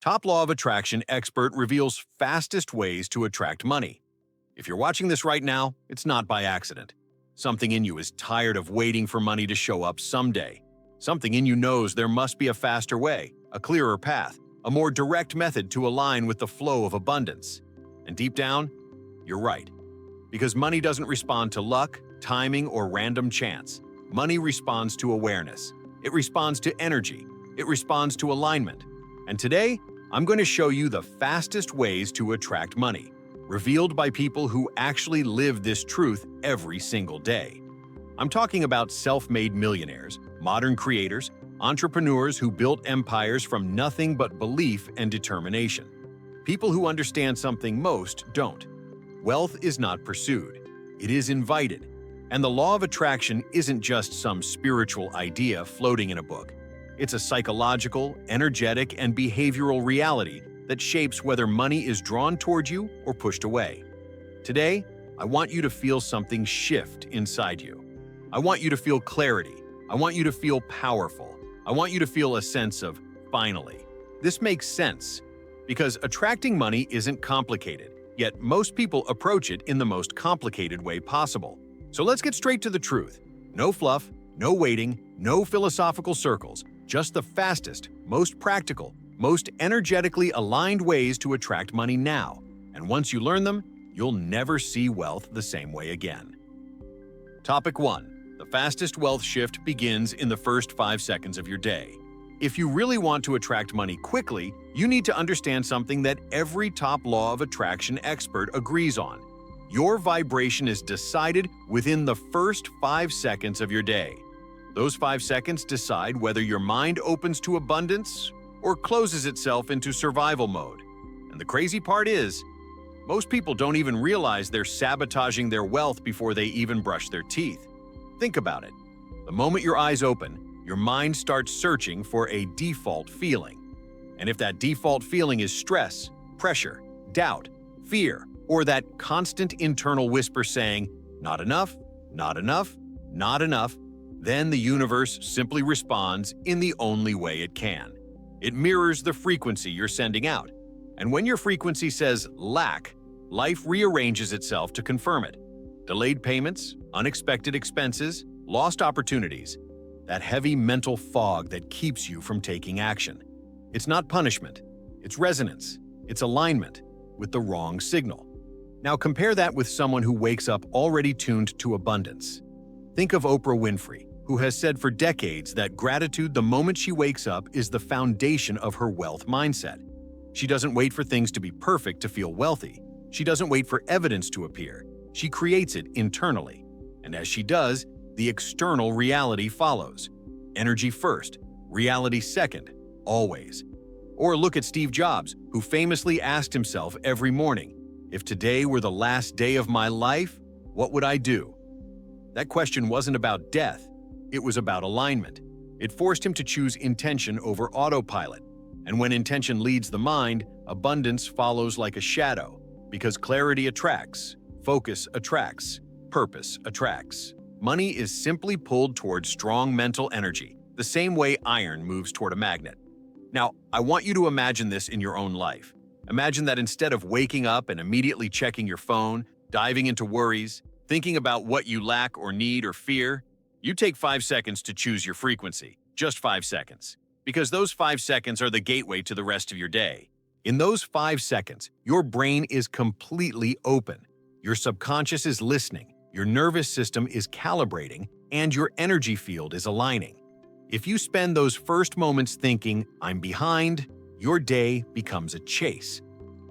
Top Law of Attraction expert reveals fastest ways to attract money. If you're watching this right now, it's not by accident. Something in you is tired of waiting for money to show up someday. Something in you knows there must be a faster way, a clearer path, a more direct method to align with the flow of abundance. And deep down, you're right. Because money doesn't respond to luck, timing, or random chance. Money responds to awareness. It responds to energy. It responds to alignment. And today, I'm going to show you the fastest ways to attract money, revealed by people who actually live this truth every single day. I'm talking about self-made millionaires, modern creators, entrepreneurs who built empires from nothing but belief and determination. People who understand something most don't. Wealth is not pursued. It is invited. And the law of attraction isn't just some spiritual idea floating in a book. It's a psychological, energetic, and behavioral reality that shapes whether money is drawn toward you or pushed away. Today, I want you to feel something shift inside you. I want you to feel clarity. I want you to feel powerful. I want you to feel a sense of finally. This makes sense because attracting money isn't complicated, yet most people approach it in the most complicated way possible. So let's get straight to the truth. No fluff, no waiting, no philosophical circles, just the fastest, most practical, most energetically aligned ways to attract money now. And once you learn them, you'll never see wealth the same way again. Topic 1. The fastest wealth shift begins in the first 5 seconds of your day. If you really want to attract money quickly, you need to understand something that every top law of attraction expert agrees on. Your vibration is decided within the first 5 seconds of your day. Those 5 seconds decide whether your mind opens to abundance or closes itself into survival mode. And the crazy part is, most people don't even realize they're sabotaging their wealth before they even brush their teeth. Think about it. The moment your eyes open, your mind starts searching for a default feeling. And if that default feeling is stress, pressure, doubt, fear, or that constant internal whisper saying, not enough, not enough, not enough, then the universe simply responds in the only way it can. It mirrors the frequency you're sending out. And when your frequency says lack, life rearranges itself to confirm it. Delayed payments, unexpected expenses, lost opportunities. That heavy mental fog that keeps you from taking action. It's not punishment. It's resonance. It's alignment with the wrong signal. Now compare that with someone who wakes up already tuned to abundance. Think of Oprah Winfrey, who has said for decades that gratitude the moment she wakes up is the foundation of her wealth mindset. She doesn't wait for things to be perfect to feel wealthy. She doesn't wait for evidence to appear. She creates it internally. And as she does, the external reality follows. Energy first, reality second, always. Or look at Steve Jobs, who famously asked himself every morning, if today were the last day of my life, what would I do? That question wasn't about death. It was about alignment. It forced him to choose intention over autopilot. And when intention leads the mind, abundance follows like a shadow, because clarity attracts, focus attracts, purpose attracts. Money is simply pulled toward strong mental energy, the same way iron moves toward a magnet. Now, I want you to imagine this in your own life. Imagine that instead of waking up and immediately checking your phone, diving into worries, thinking about what you lack or need or fear, you take 5 seconds to choose your frequency, just 5 seconds. Because those 5 seconds are the gateway to the rest of your day. In those 5 seconds, your brain is completely open. Your subconscious is listening, your nervous system is calibrating, and your energy field is aligning. If you spend those first moments thinking, I'm behind, your day becomes a chase.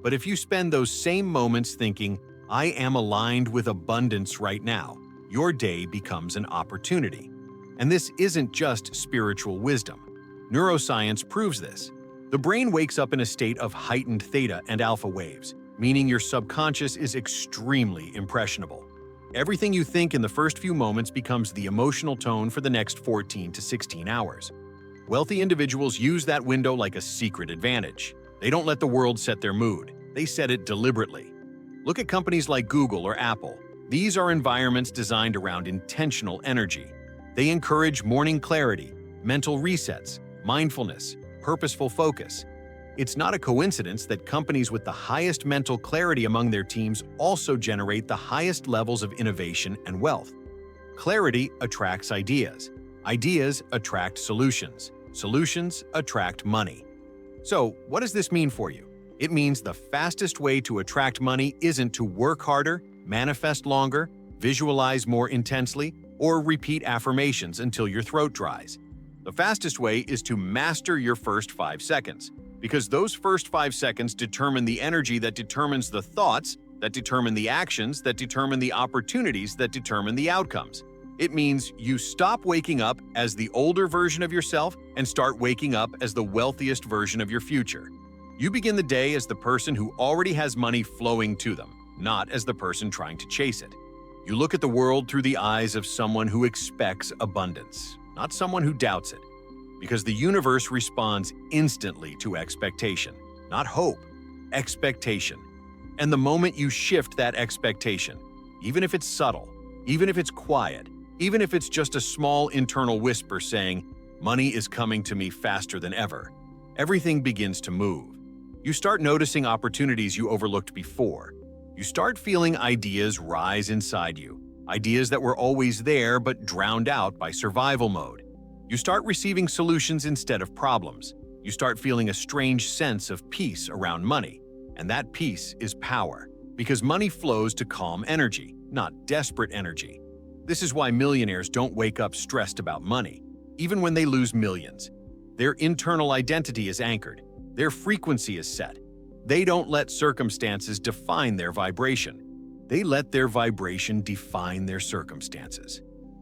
But if you spend those same moments thinking, I am aligned with abundance right now, your day becomes an opportunity. And this isn't just spiritual wisdom. Neuroscience proves this. The brain wakes up in a state of heightened theta and alpha waves, meaning your subconscious is extremely impressionable. Everything you think in the first few moments becomes the emotional tone for the next 14 to 16 hours. Wealthy individuals use that window like a secret advantage. They don't let the world set their mood. They set it deliberately. Look at companies like Google or Apple. These are environments designed around intentional energy. They encourage morning clarity, mental resets, mindfulness, purposeful focus. It's not a coincidence that companies with the highest mental clarity among their teams also generate the highest levels of innovation and wealth. Clarity attracts ideas. Ideas attract solutions. Solutions attract money. So, what does this mean for you? It means the fastest way to attract money isn't to work harder, manifest longer, visualize more intensely, or repeat affirmations until your throat dries. The fastest way is to master your first 5 seconds, because those first 5 seconds determine the energy that determines the thoughts, that determine the actions, that determine the opportunities, that determine the outcomes. It means you stop waking up as the older version of yourself and start waking up as the wealthiest version of your future. You begin the day as the person who already has money flowing to them, not as the person trying to chase it. You look at the world through the eyes of someone who expects abundance, not someone who doubts it. Because the universe responds instantly to expectation, not hope, expectation. And the moment you shift that expectation, even if it's subtle, even if it's quiet, even if it's just a small internal whisper saying, "Money is coming to me faster than ever," everything begins to move. You start noticing opportunities you overlooked before. You start feeling ideas rise inside you, ideas that were always there but drowned out by survival mode. You start receiving solutions instead of problems. You start feeling a strange sense of peace around money. And that peace is power, because money flows to calm energy, not desperate energy. This is why millionaires don't wake up stressed about money, even when they lose millions. Their internal identity is anchored. Their frequency is set. They don't let circumstances define their vibration. They let their vibration define their circumstances.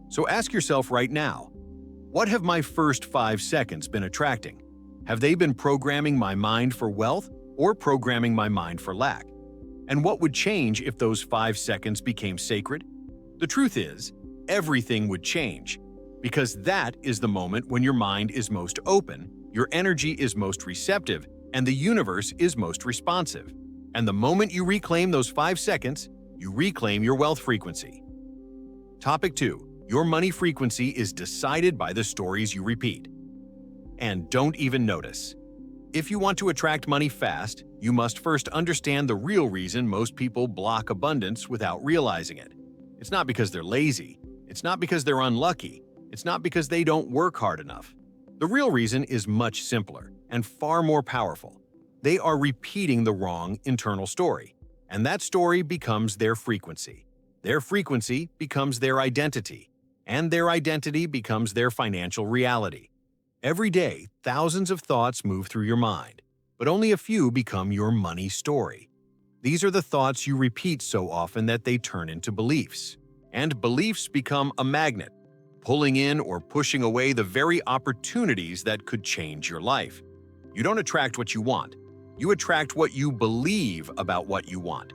So ask yourself right now, what have my first 5 seconds been attracting? Have they been programming my mind for wealth or programming my mind for lack? And what would change if those 5 seconds became sacred? The truth is, everything would change, because that is the moment when your mind is most open, your energy is most receptive, and the universe is most responsive. And the moment you reclaim those 5 seconds, you reclaim your wealth frequency. Topic 2. Your money frequency is decided by the stories you repeat. And don't even notice. If you want to attract money fast, you must first understand the real reason most people block abundance without realizing it. It's not because they're lazy. It's not because they're unlucky. It's not because they don't work hard enough. The real reason is much simpler and far more powerful. They are repeating the wrong internal story, and that story becomes their frequency. Their frequency becomes their identity, and their identity becomes their financial reality. Every day, thousands of thoughts move through your mind, but only a few become your money story. These are the thoughts you repeat so often that they turn into beliefs. And beliefs become a magnet, pulling in or pushing away the very opportunities that could change your life. You don't attract what you want. You attract what you believe about what you want.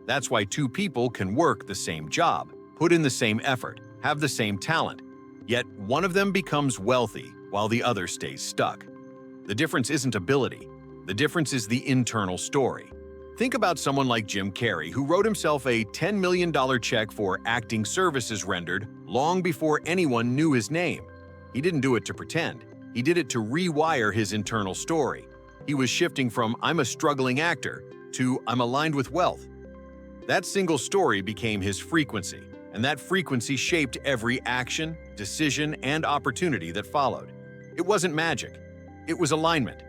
That's why two people can work the same job, put in the same effort, have the same talent, yet one of them becomes wealthy while the other stays stuck. The difference isn't ability. The difference is the internal story. Think about someone like Jim Carrey, who wrote himself a $10 million check for acting services rendered long before anyone knew his name. He didn't do it to pretend. He did it to rewire his internal story. He was shifting from "I'm a struggling actor" to "I'm aligned with wealth." That single story became his frequency, and that frequency shaped every action, decision, and opportunity that followed. It wasn't magic. It was alignment.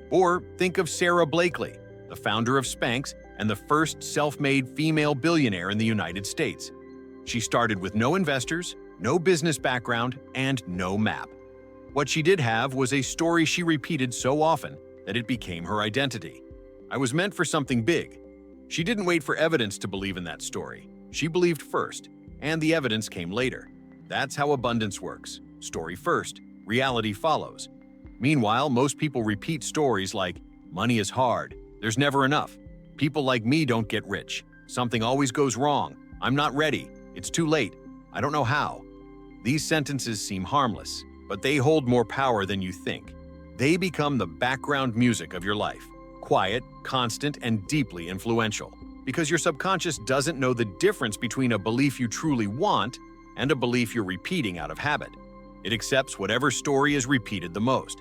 Or think of Sarah Blakely, the founder of Spanx and the first self-made female billionaire in the United States. She started with no investors, no business background, and no map. What she did have was a story she repeated so often that it became her identity. "I was meant for something big." She didn't wait for evidence to believe in that story. She believed first, and the evidence came later. That's how abundance works. Story first, reality follows. Meanwhile, most people repeat stories like, "Money is hard," "There's never enough," "People like me don't get rich," "Something always goes wrong," "I'm not ready," "It's too late," "I don't know how." These sentences seem harmless, but they hold more power than you think. They become the background music of your life, quiet, constant, and deeply influential, because your subconscious doesn't know the difference between a belief you truly want and a belief you're repeating out of habit. It accepts whatever story is repeated the most.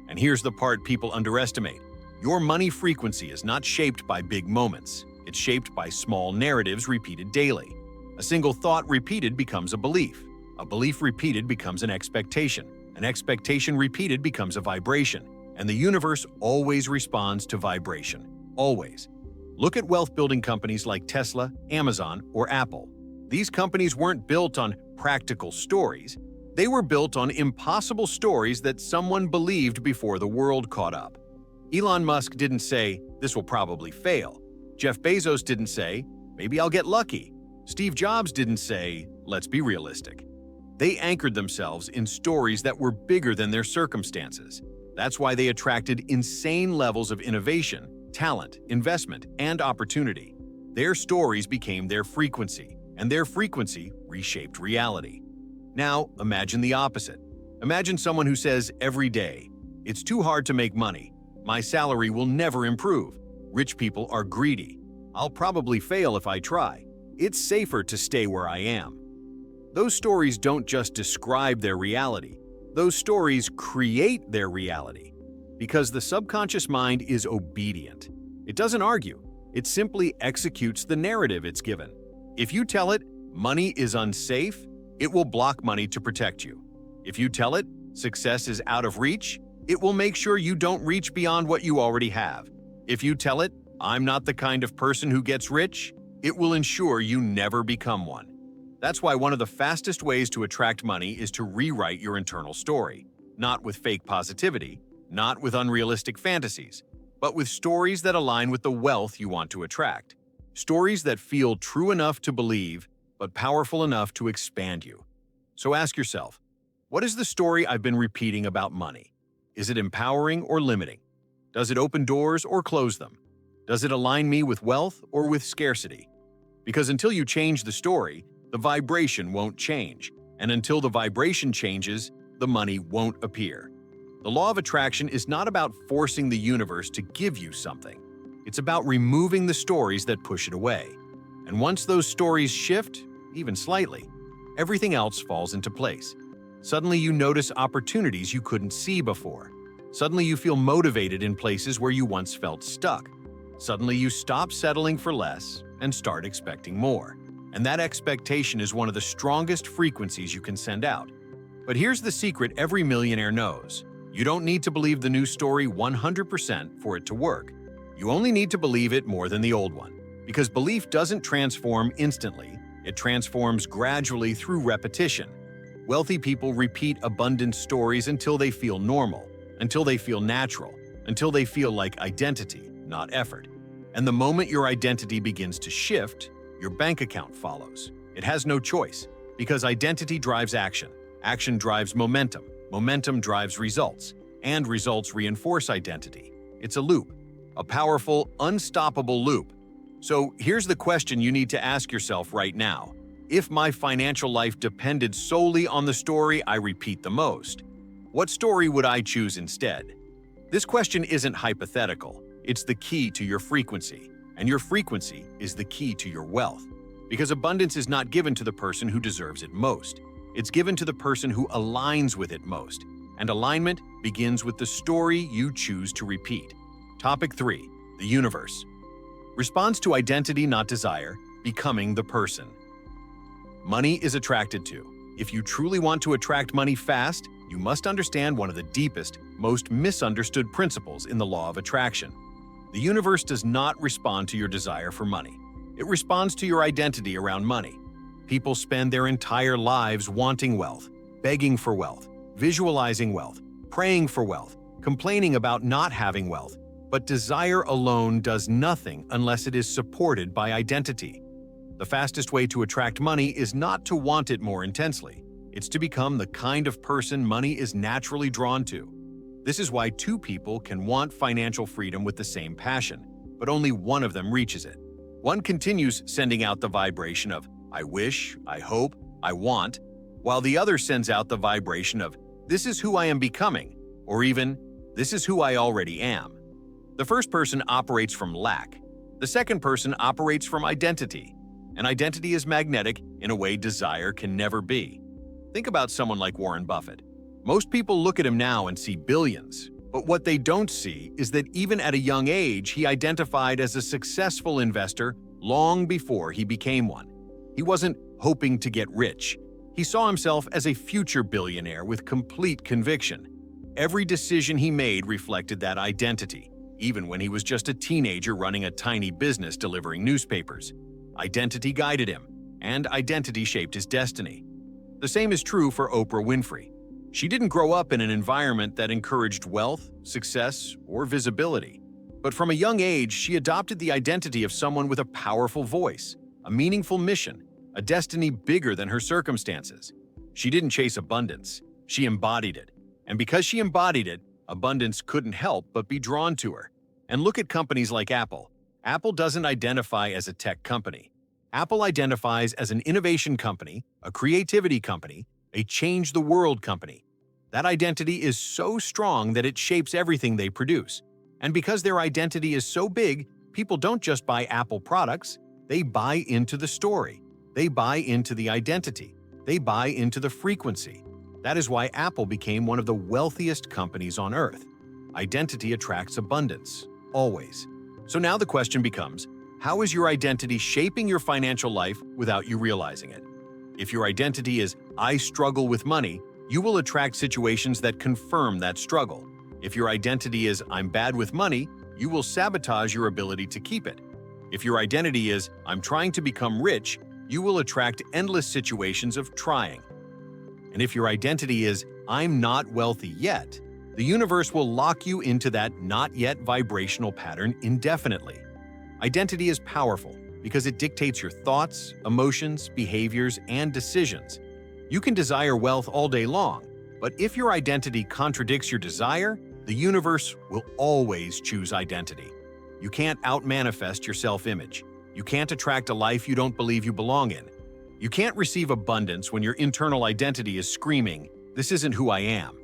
And here's the part people underestimate. Your money frequency is not shaped by big moments. It's shaped by small narratives repeated daily. A single thought repeated becomes a belief. A belief repeated becomes an expectation. An expectation repeated becomes a vibration. And the universe always responds to vibration. Always. Look at wealth-building companies like Tesla, Amazon, or Apple. These companies weren't built on practical stories. They were built on impossible stories that someone believed before the world caught up. Elon Musk didn't say, "This will probably fail." Jeff Bezos didn't say, "Maybe I'll get lucky." Steve Jobs didn't say, "Let's be realistic." They anchored themselves in stories that were bigger than their circumstances. That's why they attracted insane levels of innovation, talent, investment, and opportunity. Their stories became their frequency, and their frequency reshaped reality. Now, imagine the opposite. Imagine someone who says every day, "It's too hard to make money. My salary will never improve. Rich people are greedy. I'll probably fail if I try. It's safer to stay where I am." Those stories don't just describe their reality. Those stories create their reality. Because the subconscious mind is obedient. It doesn't argue. It simply executes the narrative it's given. If you tell it, "Money is unsafe," it will block money to protect you. If you tell it, "Success is out of reach," it will make sure you don't reach beyond what you already have. If you tell it, "I'm not the kind of person who gets rich," it will ensure you never become one. That's why one of the fastest ways to attract money is to rewrite your internal story. Not with fake positivity, not with unrealistic fantasies, but with stories that align with the wealth you want to attract. Stories that feel true enough to believe, but powerful enough to expand you. So ask yourself, what is the story I've been repeating about money? Is it empowering or limiting? Does it open doors or close them? Does it align me with wealth or with scarcity? Because until you change the story, the vibration won't change. And until the vibration changes, the money won't appear. The law of attraction is not about forcing the universe to give you something. It's about removing the stories that push it away. And once those stories shift, even slightly, everything else falls into place. Suddenly you notice opportunities you couldn't see before. Suddenly you feel motivated in places where you once felt stuck. Suddenly you stop settling for less and start expecting more. And that expectation is one of the strongest frequencies you can send out. But here's the secret every millionaire knows. You don't need to believe the new story 100% for it to work. You only need to believe it more than the old one. Because belief doesn't transform instantly, it transforms gradually through repetition. Wealthy people repeat abundant stories until they feel normal, until they feel natural, until they feel like identity, not effort. And the moment your identity begins to shift, your bank account follows. It has no choice, because identity drives action. Action drives momentum. Momentum drives results. And results reinforce identity. It's a loop. A powerful, unstoppable loop. So here's the question you need to ask yourself right now. If my financial life depended solely on the story I repeat the most, what story would I choose instead? This question isn't hypothetical. It's the key to your frequency. And your frequency is the key to your wealth. Because abundance is not given to the person who deserves it most. It's given to the person who aligns with it most. And alignment begins with the story you choose to repeat. Topic 3. The universe. Response to identity, not desire, becoming the person. Money is attracted to. If you truly want to attract money fast, you must understand one of the deepest, most misunderstood principles in the law of attraction. The universe does not respond to your desire for money. It responds to your identity around money. People spend their entire lives wanting wealth, begging for wealth, visualizing wealth, praying for wealth, complaining about not having wealth. But desire alone does nothing unless it is supported by identity. The fastest way to attract money is not to want it more intensely. It's to become the kind of person money is naturally drawn to. This is why two people can want financial freedom with the same passion, but only one of them reaches it. One continues sending out the vibration of, "I wish, I hope, I want," while the other sends out the vibration of, "This is who I am becoming," or even, "This is who I already am." The first person operates from lack. The second person operates from identity. And identity is magnetic in a way desire can never be. Think about someone like Warren Buffett. Most people look at him now and see billions, But what they don't see is that even at a young age, he identified as a successful investor long before he became one. He wasn't hoping to get rich. He saw himself as a future billionaire with complete conviction. Every decision he made reflected that identity, even when he was just a teenager running a tiny business delivering newspapers. Identity guided him, and identity shaped his destiny. The same is true for Oprah Winfrey. She didn't grow up in an environment that encouraged wealth, success, or visibility. But from a young age, she adopted the identity of someone with a powerful voice, a meaningful mission, a destiny bigger than her circumstances. She didn't chase abundance, she embodied it. And because she embodied it, abundance couldn't help but be drawn to her. And look at companies like Apple. Apple doesn't identify as a tech company. Apple identifies as an innovation company, a creativity company, a change-the-world company. That identity is so strong that it shapes everything they produce. And because their identity is so big, people don't just buy Apple products, they buy into the story. They buy into the identity. They buy into the frequency. That is why Apple became one of the wealthiest companies on Earth. Identity attracts abundance, always. So now the question becomes, how is your identity shaping your financial life without you realizing it? If your identity is, I struggle with money, you will attract situations that confirm that struggle. If your identity is, I'm bad with money, you will sabotage your ability to keep it. If your identity is, I'm trying to become rich, you will attract endless situations of trying. And if your identity is, I'm not wealthy yet, the universe will lock you into that not yet vibrational pattern indefinitely. Identity is powerful because it dictates your thoughts, emotions, behaviors, and decisions. You can desire wealth all day long, but if your identity contradicts your desire, the universe will always choose identity. You can't out-manifest your self-image. You can't attract a life you don't believe you belong in. You can't receive abundance when your internal identity is screaming, this isn't who I am.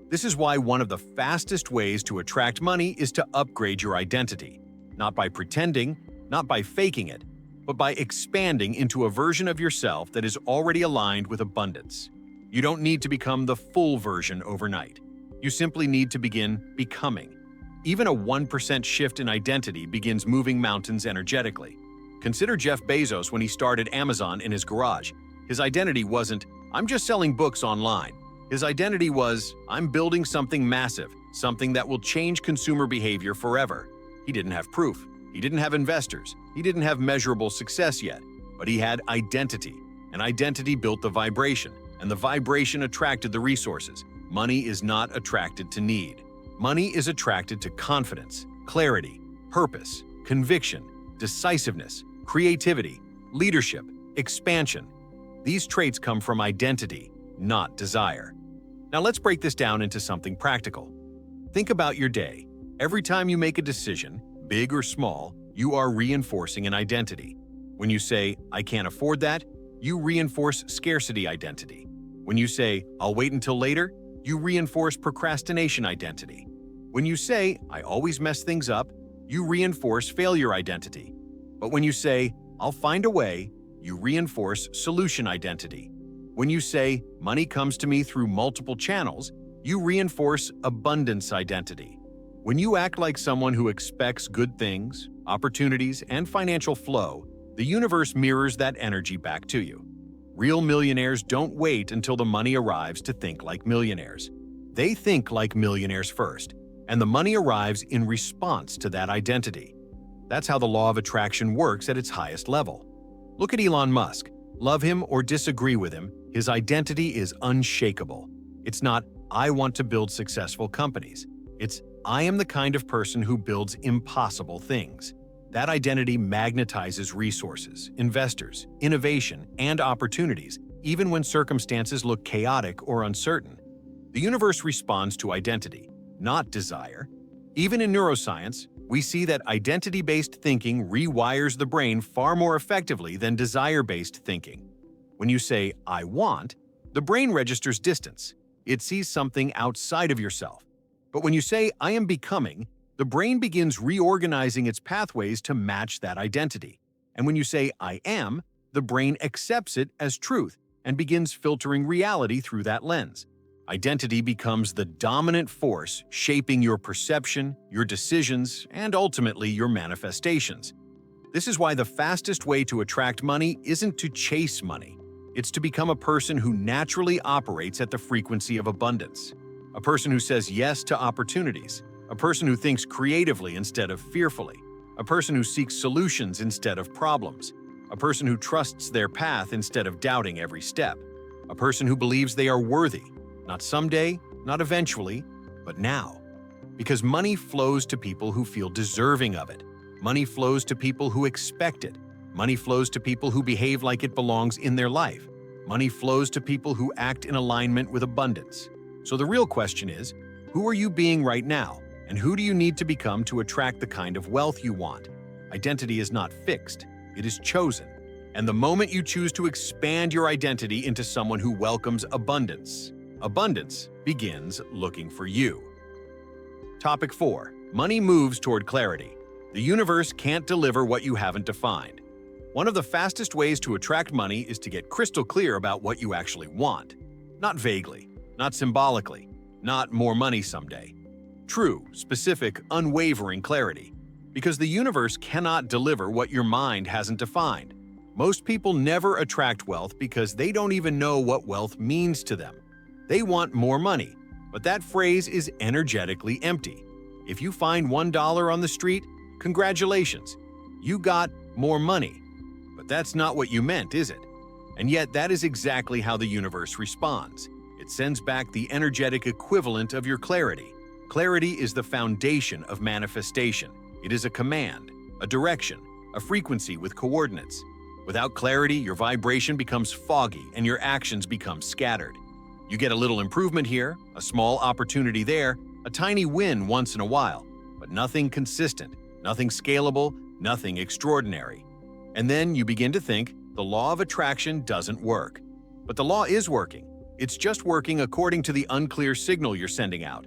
This is why one of the fastest ways to attract money is to upgrade your identity. Not by pretending, not by faking it, but by expanding into a version of yourself that is already aligned with abundance. You don't need to become the full version overnight. You simply need to begin becoming. Even a 1% shift in identity begins moving mountains energetically. Consider Jeff Bezos when he started Amazon in his garage. His identity wasn't, I'm just selling books online. His identity was, I'm building something massive, something that will change consumer behavior forever. He didn't have proof. He didn't have investors. He didn't have measurable success yet. But he had identity. And identity built the vibration. And the vibration attracted the resources. Money is not attracted to need. Money is attracted to confidence, clarity, purpose, conviction, decisiveness, creativity, leadership, expansion. These traits come from identity, not desire. Now let's break this down into something practical. Think about your day. Every time you make a decision, big or small, you are reinforcing an identity. When you say, I can't afford that, you reinforce scarcity identity. When you say, I'll wait until later, you reinforce procrastination identity. When you say, I always mess things up, you reinforce failure identity. But when you say, I'll find a way, you reinforce solution identity. When you say, money comes to me through multiple channels, you reinforce abundance identity. When you act like someone who expects good things, opportunities, and financial flow, the universe mirrors that energy back to you. Real millionaires don't wait until the money arrives to think like millionaires. They think like millionaires first, and the money arrives in response to that identity. That's how the law of attraction works at its highest level. Look at Elon Musk. Love him or disagree with him, his identity is unshakable. It's not, I want to build successful companies. It's, I am the kind of person who builds impossible things. That identity magnetizes resources, investors, innovation, and opportunities, even when circumstances look chaotic or uncertain. The universe responds to identity, not desire. Even in neuroscience, we see that identity-based thinking rewires the brain far more effectively than desire-based thinking. When you say, I want, the brain registers distance. It sees something outside of yourself. But when you say, I am becoming, the brain begins reorganizing its pathways to match that identity. And when you say, I am, the brain accepts it as truth and begins filtering reality through that lens. Identity becomes the dominant force shaping your perception, your decisions, and ultimately your manifestations. This is why the fastest way to attract money isn't to chase money. It's to become a person who naturally operates at the frequency of abundance. A person who says yes to opportunities. A person who thinks creatively instead of fearfully. A person who seeks solutions instead of problems. A person who trusts their path instead of doubting every step. A person who believes they are worthy, not someday, not eventually, but now. Because money flows to people who feel deserving of it. Money flows to people who expect it. Money flows to people who behave like it belongs in their life. Money flows to people who act in alignment with abundance. So the real question is, who are you being right now? And who do you need to become to attract the kind of wealth you want? Identity is not fixed, it is chosen. And the moment you choose to expand your identity into someone who welcomes abundance, abundance begins looking for you. Topic 4. Money moves toward clarity. The universe can't deliver what you haven't defined. One of the fastest ways to attract money is to get crystal clear about what you actually want. Not vaguely, not symbolically, not more money someday. True, specific, unwavering clarity. Because the universe cannot deliver what your mind hasn't defined. Most people never attract wealth because they don't even know what wealth means to them. They want more money, but that phrase is energetically empty. If you find $1 on the street, congratulations, you got more money. But that's not what you meant, is it? And yet that is exactly how the universe responds. It sends back the energetic equivalent of your clarity. Clarity is the foundation of manifestation. It is a command, a direction, a frequency with coordinates. Without clarity, your vibration becomes foggy and your actions become scattered. You get a little improvement here, a small opportunity there, a tiny win once in a while, but nothing consistent, nothing scalable, nothing extraordinary. And then you begin to think the law of attraction doesn't work. But the law is working. It's just working according to the unclear signal you're sending out.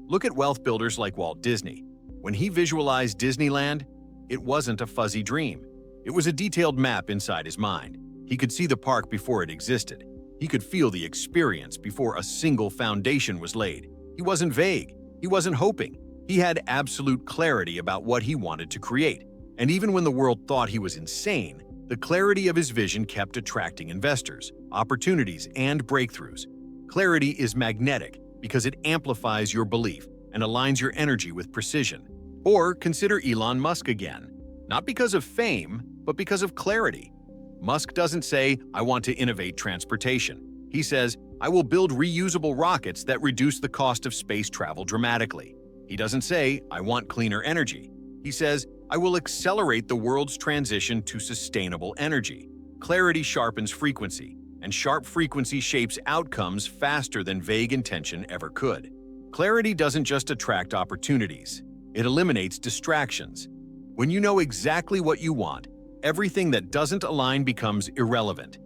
Look at wealth builders like Walt Disney. When he visualized Disneyland, it wasn't a fuzzy dream. It was a detailed map inside his mind. He could see the park before it existed. He could feel the experience before a single foundation was laid. He wasn't vague. He wasn't hoping. He had absolute clarity about what he wanted to create. And even when the world thought he was insane, the clarity of his vision kept attracting investors, opportunities, and breakthroughs. Clarity is magnetic because it amplifies your belief and aligns your energy with precision. Or consider Elon Musk again. Not because of fame, but because of clarity. Musk doesn't say, "I want to innovate transportation." He says, "I will build reusable rockets that reduce the cost of space travel dramatically." He doesn't say, "I want cleaner energy." He says, "I will accelerate the world's transition to sustainable energy." Clarity sharpens frequency, and sharp frequency shapes outcomes faster than vague intention ever could. Clarity doesn't just attract opportunities, it eliminates distractions. When you know exactly what you want, everything that doesn't align becomes irrelevant.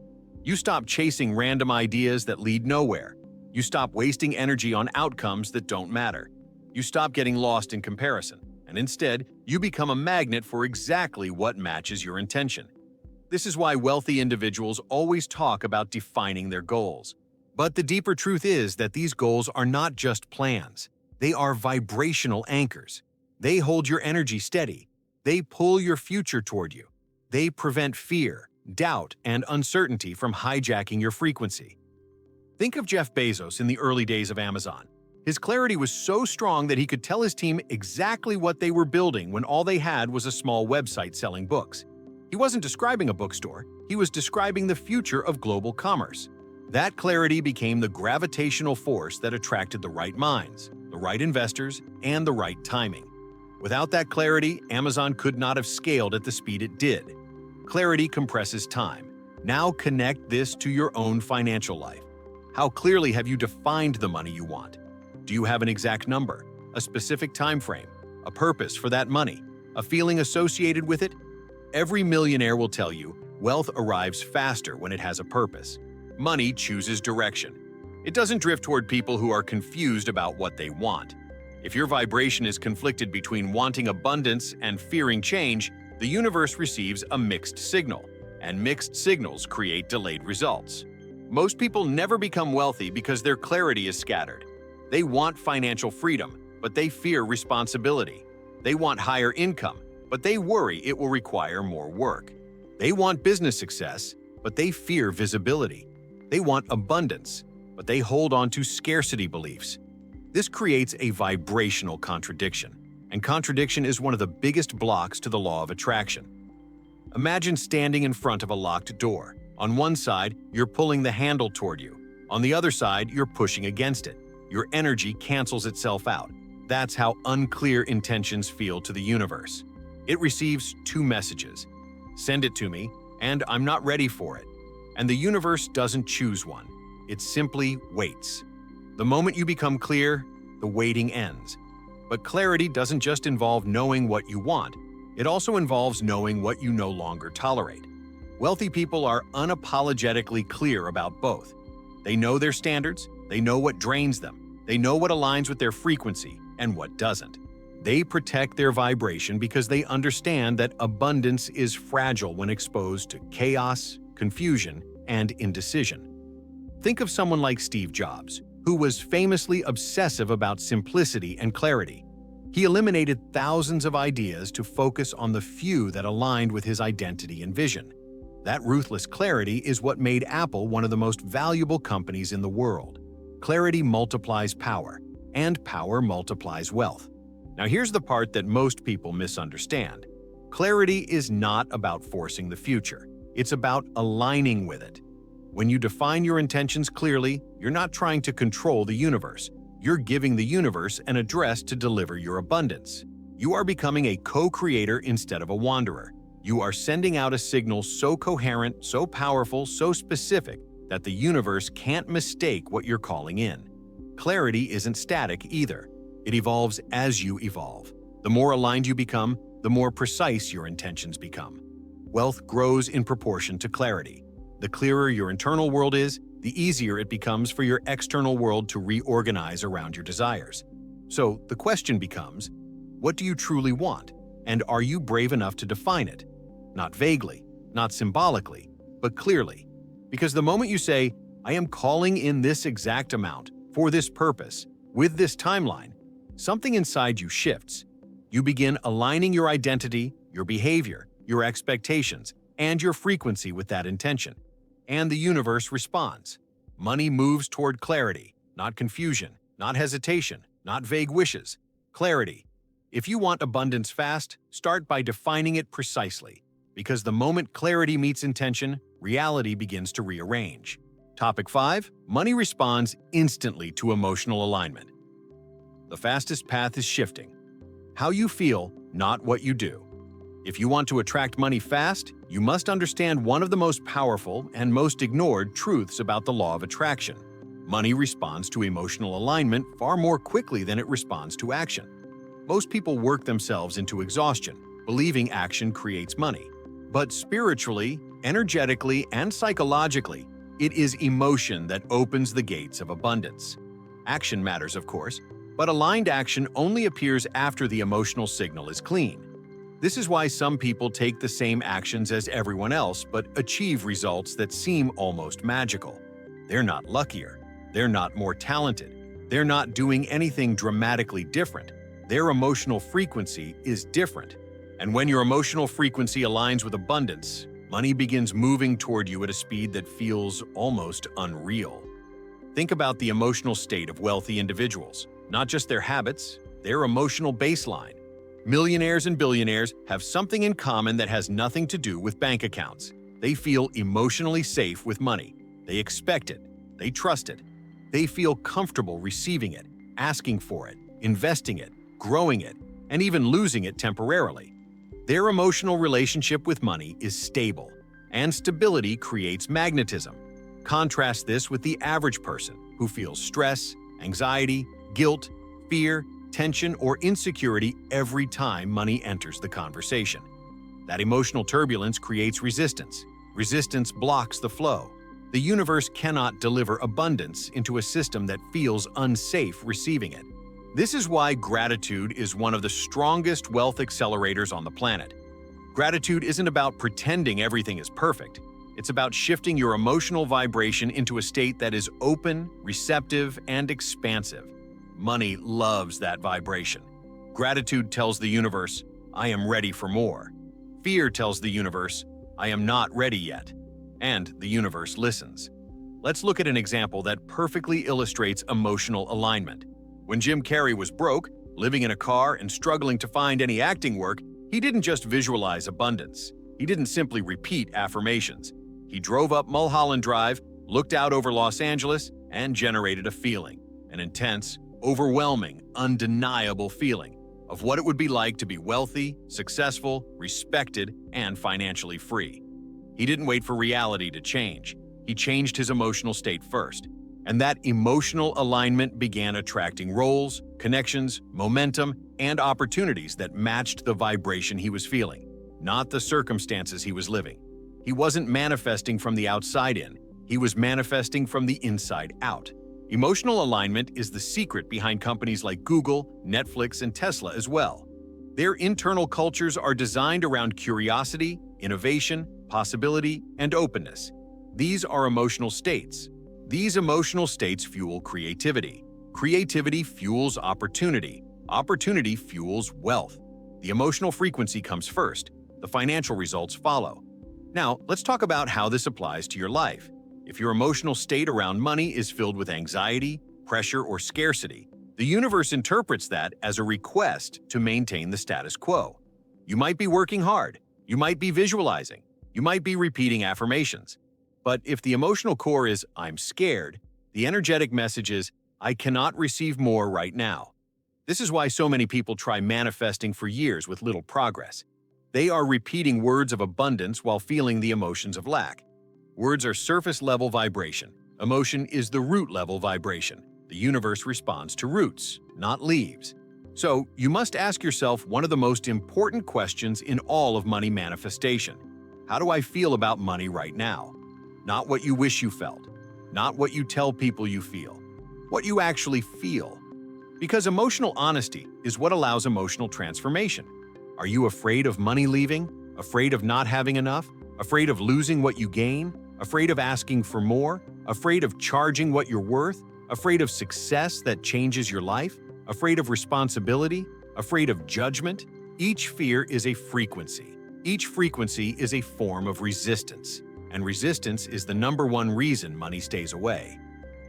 You stop chasing random ideas that lead nowhere. You stop wasting energy on outcomes that don't matter. You stop getting lost in comparison, and instead, you become a magnet for exactly what matches your intention. This is why wealthy individuals always talk about defining their goals. But the deeper truth is that these goals are not just plans. They are vibrational anchors. They hold your energy steady. They pull your future toward you. They prevent fear, doubt, and uncertainty from hijacking your frequency. Think of Jeff Bezos in the early days of Amazon. His clarity was so strong that he could tell his team exactly what they were building when all they had was a small website selling books. He wasn't describing a bookstore, he was describing the future of global commerce. That clarity became the gravitational force that attracted the right minds, the right investors, and the right timing. Without that clarity, Amazon could not have scaled at the speed it did. Clarity compresses time. Now connect this to your own financial life. How clearly have you defined the money you want? Do you have an exact number, a specific time frame, a purpose for that money, a feeling associated with it? Every millionaire will tell you, wealth arrives faster when it has a purpose. Money chooses direction. It doesn't drift toward people who are confused about what they want. If your vibration is conflicted between wanting abundance and fearing change, the universe receives a mixed signal, and mixed signals create delayed results. Most people never become wealthy because their clarity is scattered. They want financial freedom, but they fear responsibility. They want higher income, but they worry it will require more work. They want business success, but they fear visibility. They want abundance, but they hold on to scarcity beliefs. This creates a vibrational contradiction, and contradiction is one of the biggest blocks to the law of attraction. Imagine standing in front of a locked door. On one side, you're pulling the handle toward you. On the other side, you're pushing against it. Your energy cancels itself out. That's how unclear intentions feel to the universe. It receives two messages: send it to me, and I'm not ready for it. And the universe doesn't choose one. It simply waits. The moment you become clear, the waiting ends. But clarity doesn't just involve knowing what you want. It also involves knowing what you no longer tolerate. Wealthy people are unapologetically clear about both. They know their standards, they know what drains them, they know what aligns with their frequency and what doesn't. They protect their vibration because they understand that abundance is fragile when exposed to chaos, confusion, and indecision. Think of someone like Steve Jobs, who was famously obsessive about simplicity and clarity. He eliminated thousands of ideas to focus on the few that aligned with his identity and vision. That ruthless clarity is what made Apple one of the most valuable companies in the world. Clarity multiplies power, and power multiplies wealth. Now here's the part that most people misunderstand. Clarity is not about forcing the future. It's about aligning with it. When you define your intentions clearly, you're not trying to control the universe. You're giving the universe an address to deliver your abundance. You are becoming a co-creator instead of a wanderer. You are sending out a signal so coherent, so powerful, so specific that the universe can't mistake what you're calling in. Clarity isn't static either. It evolves as you evolve. The more aligned you become, the more precise your intentions become. Wealth grows in proportion to clarity. The clearer your internal world is, the easier it becomes for your external world to reorganize around your desires. So the question becomes, what do you truly want? And are you brave enough to define it? Not vaguely, not symbolically, but clearly. Because the moment you say, I am calling in this exact amount, for this purpose, with this timeline, something inside you shifts. You begin aligning your identity, your behavior, your expectations, and your frequency with that intention. And the universe responds. Money moves toward clarity, not confusion, not hesitation, not vague wishes. Clarity. If you want abundance fast, start by defining it precisely. Because the moment clarity meets intention, reality begins to rearrange. Topic 5. Money responds instantly to emotional alignment. The fastest path is shifting. How you feel, not what you do. If you want to attract money fast, you must understand one of the most powerful and most ignored truths about the law of attraction. Money responds to emotional alignment far more quickly than it responds to action. Most people work themselves into exhaustion, believing action creates money. But spiritually, energetically, and psychologically, it is emotion that opens the gates of abundance. Action matters, of course, but aligned action only appears after the emotional signal is clean. This is why some people take the same actions as everyone else but achieve results that seem almost magical. They're not luckier. They're not more talented. They're not doing anything dramatically different. Their emotional frequency is different. And when your emotional frequency aligns with abundance, money begins moving toward you at a speed that feels almost unreal. Think about the emotional state of wealthy individuals, not just their habits, their emotional baseline. Millionaires and billionaires have something in common that has nothing to do with bank accounts. They feel emotionally safe with money. They expect it. They trust it. They feel comfortable receiving it, asking for it, investing it, growing it, and even losing it temporarily. Their emotional relationship with money is stable, and stability creates magnetism. Contrast this with the average person who feels stress, anxiety, guilt, fear, tension, or insecurity every time money enters the conversation. That emotional turbulence creates resistance. Resistance blocks the flow. The universe cannot deliver abundance into a system that feels unsafe receiving it. This is why gratitude is one of the strongest wealth accelerators on the planet. Gratitude isn't about pretending everything is perfect. It's about shifting your emotional vibration into a state that is open, receptive, and expansive. Money loves that vibration. Gratitude tells the universe, I am ready for more. Fear tells the universe, I am not ready yet. And the universe listens. Let's look at an example that perfectly illustrates emotional alignment. When Jim Carrey was broke, living in a car and struggling to find any acting work, he didn't just visualize abundance. He didn't simply repeat affirmations. He drove up Mulholland Drive, looked out over Los Angeles, and generated a feeling, an intense, overwhelming, undeniable feeling of what it would be like to be wealthy, successful, respected, and financially free. He didn't wait for reality to change. He changed his emotional state first. And that emotional alignment began attracting roles, connections, momentum, and opportunities that matched the vibration he was feeling, not the circumstances he was living. He wasn't manifesting from the outside in, he was manifesting from the inside out. Emotional alignment is the secret behind companies like Google, Netflix, and Tesla as well. Their internal cultures are designed around curiosity, innovation, possibility, and openness. These are emotional states. These emotional states fuel creativity. Creativity fuels opportunity. Opportunity fuels wealth. The emotional frequency comes first. The financial results follow. Now, let's talk about how this applies to your life. If your emotional state around money is filled with anxiety, pressure, or scarcity, the universe interprets that as a request to maintain the status quo. You might be working hard. You might be visualizing. You might be repeating affirmations. But if the emotional core is, I'm scared, the energetic message is, I cannot receive more right now. This is why so many people try manifesting for years with little progress. They are repeating words of abundance while feeling the emotions of lack. Words are surface-level vibration. Emotion is the root-level vibration. The universe responds to roots, not leaves. So, you must ask yourself one of the most important questions in all of money manifestation. How do I feel about money right now? Not what you wish you felt. Not what you tell people you feel. What you actually feel. Because emotional honesty is what allows emotional transformation. Are you afraid of money leaving? Afraid of not having enough? Afraid of losing what you gain? Afraid of asking for more? Afraid of charging what you're worth? Afraid of success that changes your life? Afraid of responsibility? Afraid of judgment? Each fear is a frequency. Each frequency is a form of resistance. And resistance is the #1 reason money stays away.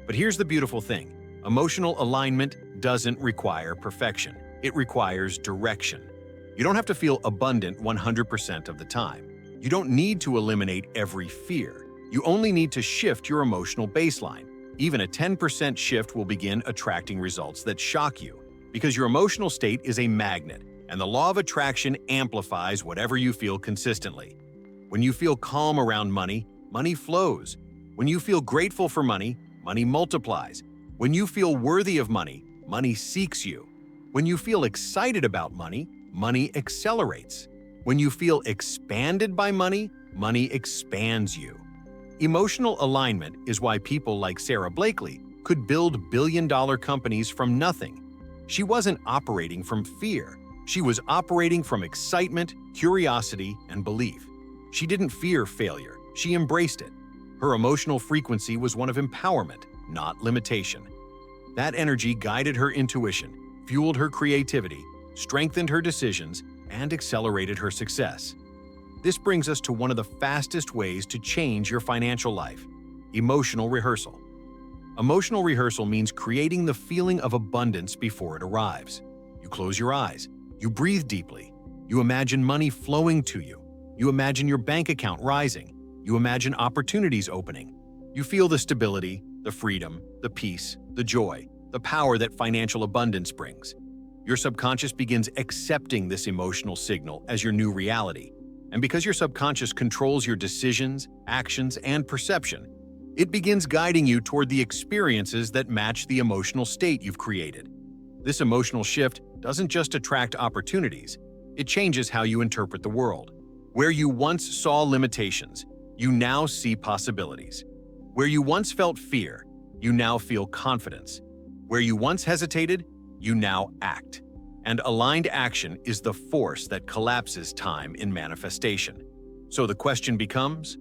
But here's the beautiful thing. Emotional alignment doesn't require perfection. It requires direction. You don't have to feel abundant 100% of the time. You don't need to eliminate every fear. You only need to shift your emotional baseline. Even a 10% shift will begin attracting results that shock you, because your emotional state is a magnet, and the law of attraction amplifies whatever you feel consistently. When you feel calm around money, money flows. When you feel grateful for money, money multiplies. When you feel worthy of money, money seeks you. When you feel excited about money, money accelerates. When you feel expanded by money, money expands you. Emotional alignment is why people like Sarah Blakely could build billion-dollar companies from nothing. She wasn't operating from fear. She was operating from excitement, curiosity, and belief. She didn't fear failure. She embraced it. Her emotional frequency was one of empowerment, not limitation. That energy guided her intuition, fueled her creativity, strengthened her decisions, and accelerated her success. This brings us to one of the fastest ways to change your financial life: emotional rehearsal. Emotional rehearsal means creating the feeling of abundance before it arrives. You close your eyes. You breathe deeply. You imagine money flowing to you. You imagine your bank account rising. You imagine opportunities opening. You feel the stability, the freedom, the peace, the joy, the power that financial abundance brings. Your subconscious begins accepting this emotional signal as your new reality. And because your subconscious controls your decisions, actions, and perception, it begins guiding you toward the experiences that match the emotional state you've created. This emotional shift doesn't just attract opportunities, it changes how you interpret the world. Where you once saw limitations, you now see possibilities. Where you once felt fear, you now feel confidence. Where you once hesitated, you now act. And aligned action is the force that collapses time in manifestation. So the question becomes,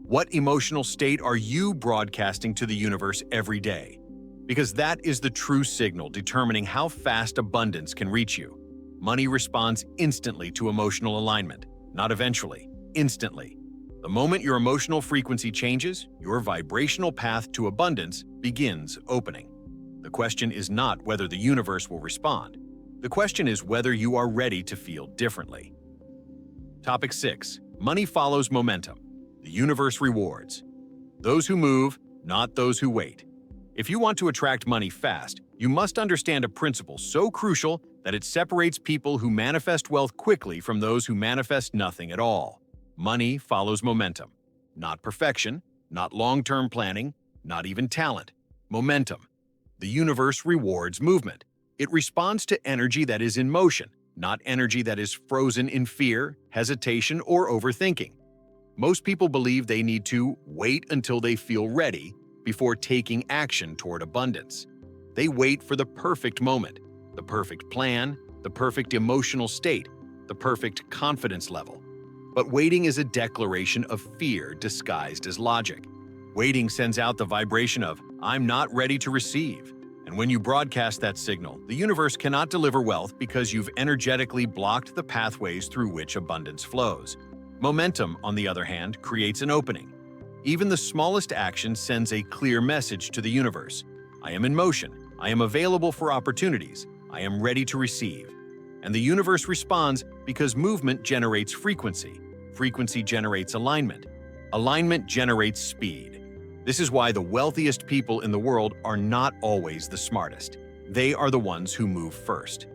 What emotional state are you broadcasting to the universe every day? Because that is the true signal determining how fast abundance can reach you. Money responds instantly to emotional alignment, not eventually, instantly. The moment your emotional frequency changes, your vibrational path to abundance begins opening. The question is not whether the universe will respond. The question is whether you are ready to feel differently. Topic 6. Money follows momentum. The universe rewards those who move, not those who wait. If you want to attract money fast, you must understand a principle so crucial that it separates people who manifest wealth quickly from those who manifest nothing at all. Money follows momentum. Not perfection, not long-term planning, not even talent. Momentum. The universe rewards movement. It responds to energy that is in motion, not energy that is frozen in fear, hesitation, or overthinking. Most people believe they need to wait until they feel ready before taking action toward abundance. They wait for the perfect moment, the perfect plan, the perfect emotional state, the perfect confidence level. But waiting is a declaration of fear disguised as logic. Waiting sends out the vibration of, "I'm not ready to receive." And when you broadcast that signal, the universe cannot deliver wealth because you've energetically blocked the pathways through which abundance flows. Momentum, on the other hand, creates an opening. Even the smallest action sends a clear message to the universe. I am in motion. I am available for opportunities. I am ready to receive. And the universe responds because movement generates frequency. Frequency generates alignment. Alignment generates speed. This is why the wealthiest people in the world are not always the smartest. They are the ones who move first.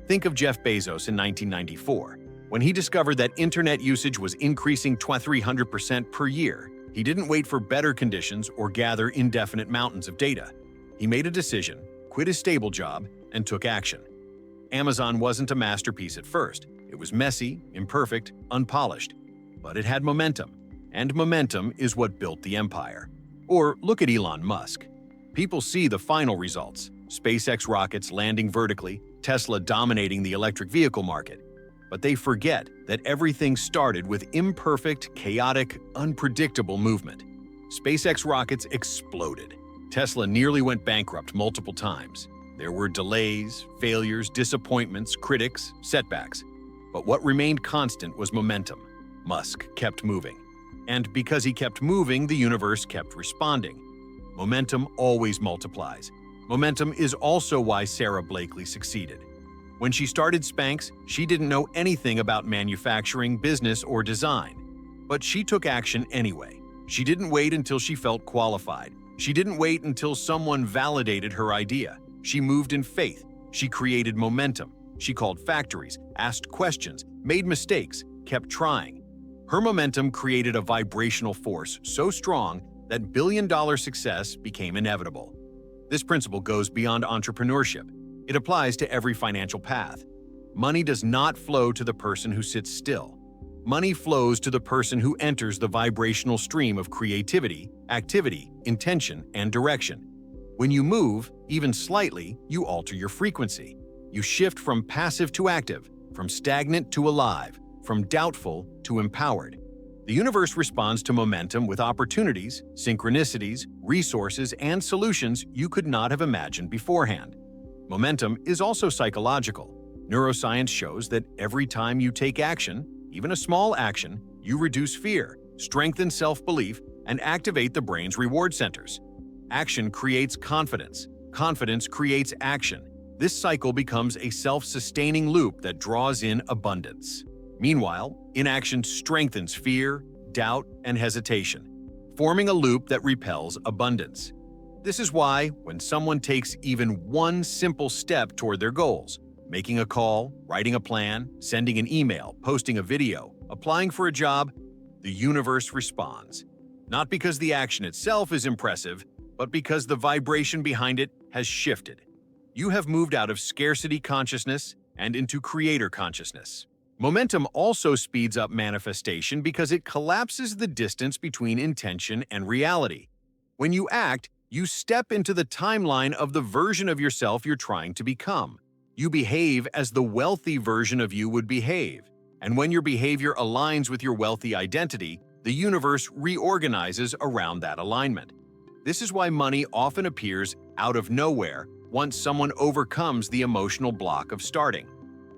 Think of Jeff Bezos in 1994. When he discovered that internet usage was increasing 300% per year, he didn't wait for better conditions or gather indefinite mountains of data. He made a decision, quit his stable job, and took action. Amazon wasn't a masterpiece at first. It was messy, imperfect, unpolished. But it had momentum. And momentum is what built the empire. Or look at Elon Musk. People see the final results: SpaceX rockets landing vertically, Tesla dominating the electric vehicle market. But they forget that everything started with imperfect, chaotic, unpredictable movement. SpaceX rockets exploded. Tesla nearly went bankrupt multiple times. There were delays, failures, disappointments, critics, setbacks. But what remained constant was momentum. Musk kept moving. And because he kept moving, the universe kept responding. Momentum always multiplies. Momentum is also why Sarah Blakely succeeded. When she started Spanx, she didn't know anything about manufacturing, business, or design. But she took action anyway. She didn't wait until she felt qualified. She didn't wait until someone validated her idea. She moved in faith. She created momentum. She called factories, asked questions, made mistakes, kept trying. Her momentum created a vibrational force so strong that billion-dollar success became inevitable. This principle goes beyond entrepreneurship. It applies to every financial path. Money does not flow to the person who sits still. Money flows to the person who enters the vibrational stream of creativity, activity, intention, and direction. When you move, even slightly, you alter your frequency. You shift from passive to active, from stagnant to alive, from doubtful to empowered. The universe responds to momentum with opportunities, synchronicities, resources, and solutions you could not have imagined beforehand. Momentum is also psychological. Neuroscience shows that every time you take action, even a small action, you reduce fear, strengthen self-belief, and activate the brain's reward centers. Action creates confidence. Confidence creates action. This cycle becomes a self-sustaining loop that draws in abundance. Meanwhile, inaction strengthens fear, doubt, and hesitation, forming a loop that repels abundance. This is why, when someone takes even one simple step toward their goals, making a call, writing a plan, sending an email, posting a video, applying for a job, the universe responds. Not because the action itself is impressive, but because the vibration behind it has shifted. You have moved out of scarcity consciousness and into creator consciousness. Momentum also speeds up manifestation because it collapses the distance between intention and reality. When you act, you step into the timeline of the version of yourself you're trying to become. You behave as the wealthy version of you would behave. And when your behavior aligns with your wealthy identity, the universe reorganizes around that alignment. This is why money often appears out of nowhere once someone overcomes the emotional block of starting.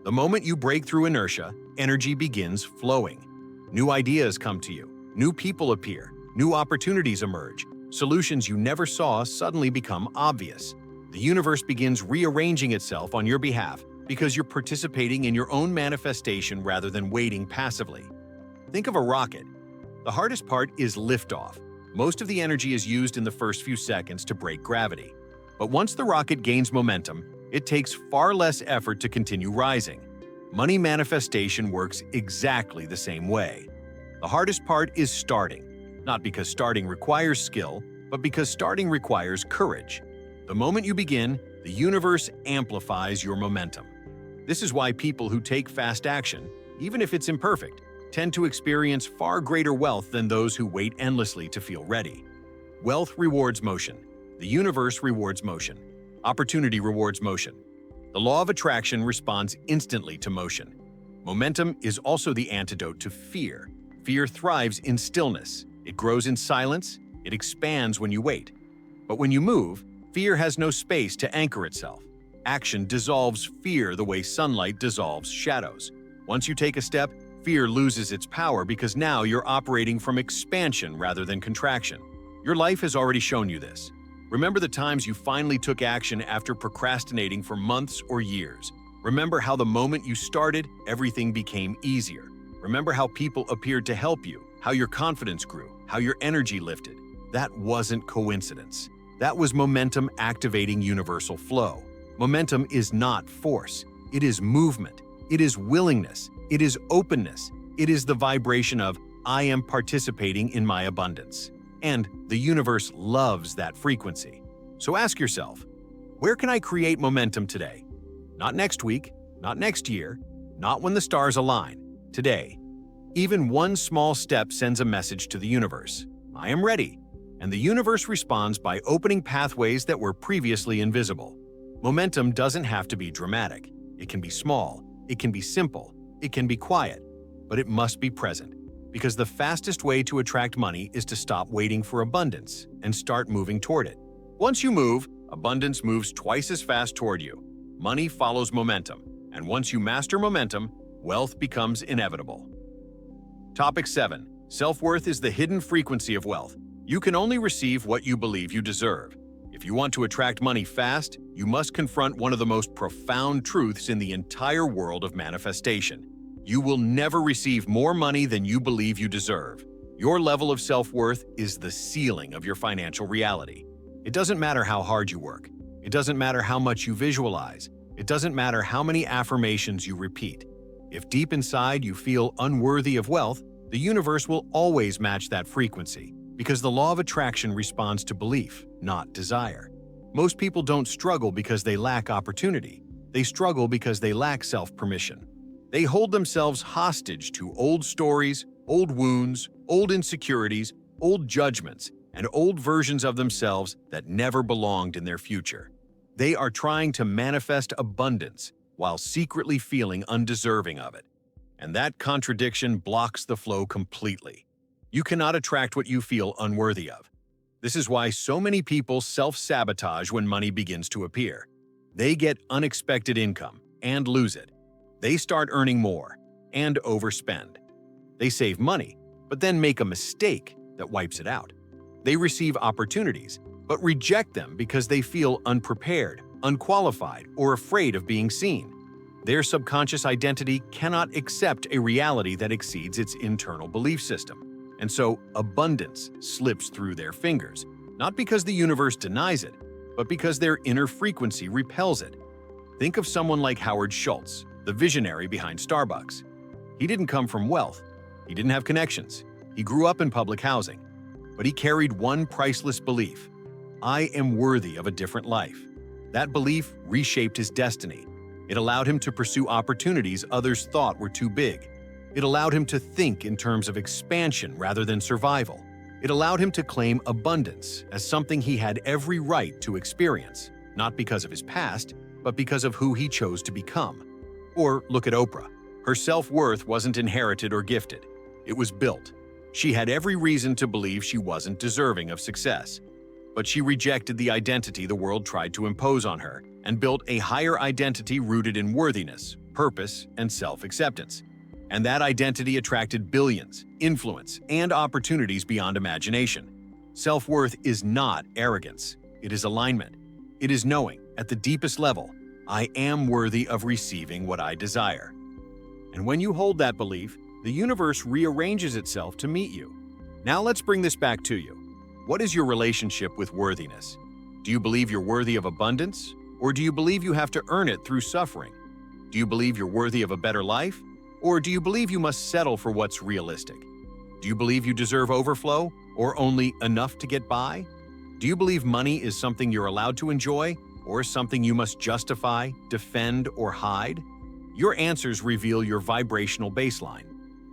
The moment you break through inertia, energy begins flowing. New ideas come to you, new people appear, new opportunities emerge, solutions you never saw suddenly become obvious. The universe begins rearranging itself on your behalf because you're participating in your own manifestation rather than waiting passively. Think of a rocket. The hardest part is liftoff. Most of the energy is used in the first few seconds to break gravity. But once the rocket gains momentum, it takes far less effort to continue rising. Money manifestation works exactly the same way. The hardest part is starting, not because starting requires skill, but because starting requires courage. The moment you begin, the universe amplifies your momentum. This is why people who take fast action, even if it's imperfect, tend to experience far greater wealth than those who wait endlessly to feel ready. Wealth rewards motion. The universe rewards motion. Opportunity rewards motion. The law of attraction responds instantly to motion. Momentum is also the antidote to fear. Fear thrives in stillness. It grows in silence. It expands when you wait. But when you move, fear has no space to anchor itself. Action dissolves fear the way sunlight dissolves shadows. Once you take a step, fear loses its power because now you're operating from expansion rather than contraction. Your life has already shown you this. Remember the times you finally took action after procrastinating for months or years. Remember how the moment you started, everything became easier. Remember how people appeared to help you, how your confidence grew, how your energy lifted. That wasn't coincidence. That was momentum activating universal flow. Momentum is not force. It is movement. It is willingness. It is openness. It is the vibration of, I am participating in my abundance. And the universe loves that frequency. So ask yourself, where can I create momentum today? Not next week, not next year, not when the stars align. Today. Even one small step sends a message to the universe. I am ready. And the universe responds by opening pathways that were previously invisible. Momentum doesn't have to be dramatic. It can be small. It can be simple. It can be quiet. But it must be present. Because the fastest way to attract money is to stop waiting for abundance and start moving toward it. Once you move, abundance moves twice as fast toward you. Money follows momentum. And once you master momentum, wealth becomes inevitable. Topic 7. Self-worth is the hidden frequency of wealth. You can only receive what you believe you deserve. If you want to attract money fast, you must confront one of the most profound truths in the entire world of manifestation. You will never receive more money than you believe you deserve. Your level of self-worth is the ceiling of your financial reality. It doesn't matter how hard you work. It doesn't matter how much you visualize. It doesn't matter how many affirmations you repeat. If deep inside you feel unworthy of wealth, the universe will always match that frequency, because the law of attraction responds to belief, not desire. Most people don't struggle because they lack opportunity. They struggle because they lack self-permission. They hold themselves hostage to old stories, old wounds, old insecurities, old judgments, and old versions of themselves that never belonged in their future. They are trying to manifest abundance while secretly feeling undeserving of it. And that contradiction blocks the flow completely. You cannot attract what you feel unworthy of. This is why so many people self-sabotage when money begins to appear. They get unexpected income and lose it. They start earning more and overspend. They save money, but then make a mistake that wipes it out. They receive opportunities, but reject them because they feel unprepared, unqualified, or afraid of being seen. Their subconscious identity cannot accept a reality that exceeds its internal belief system. And so abundance slips through their fingers, not because the universe denies it, but because their inner frequency repels it. Think of someone like Howard Schultz, the visionary behind Starbucks. He didn't come from wealth. He didn't have connections. He grew up in public housing. But he carried one priceless belief: I am worthy of a different life. That belief reshaped his destiny. It allowed him to pursue opportunities others thought were too big. It allowed him to think in terms of expansion rather than survival. It allowed him to claim abundance as something he had every right to experience, not because of his past, but because of who he chose to become. Or look at Oprah. Her self-worth wasn't inherited or gifted. It was built. She had every reason to believe she wasn't deserving of success. But she rejected the identity the world tried to impose on her and built a higher identity rooted in worthiness, purpose, and self-acceptance. And that identity attracted billions, influence, and opportunities beyond imagination. Self-worth is not arrogance. It is alignment. It is knowing, at the deepest level, I am worthy of receiving what I desire. And when you hold that belief, the universe rearranges itself to meet you. Now let's bring this back to you. What is your relationship with worthiness? Do you believe you're worthy of abundance? Or do you believe you have to earn it through suffering? Do you believe you're worthy of a better life? Or do you believe you must settle for what's realistic? Do you believe you deserve overflow, or only enough to get by? Do you believe money is something you're allowed to enjoy, or something you must justify, defend, or hide? Your answers reveal your vibrational baseline.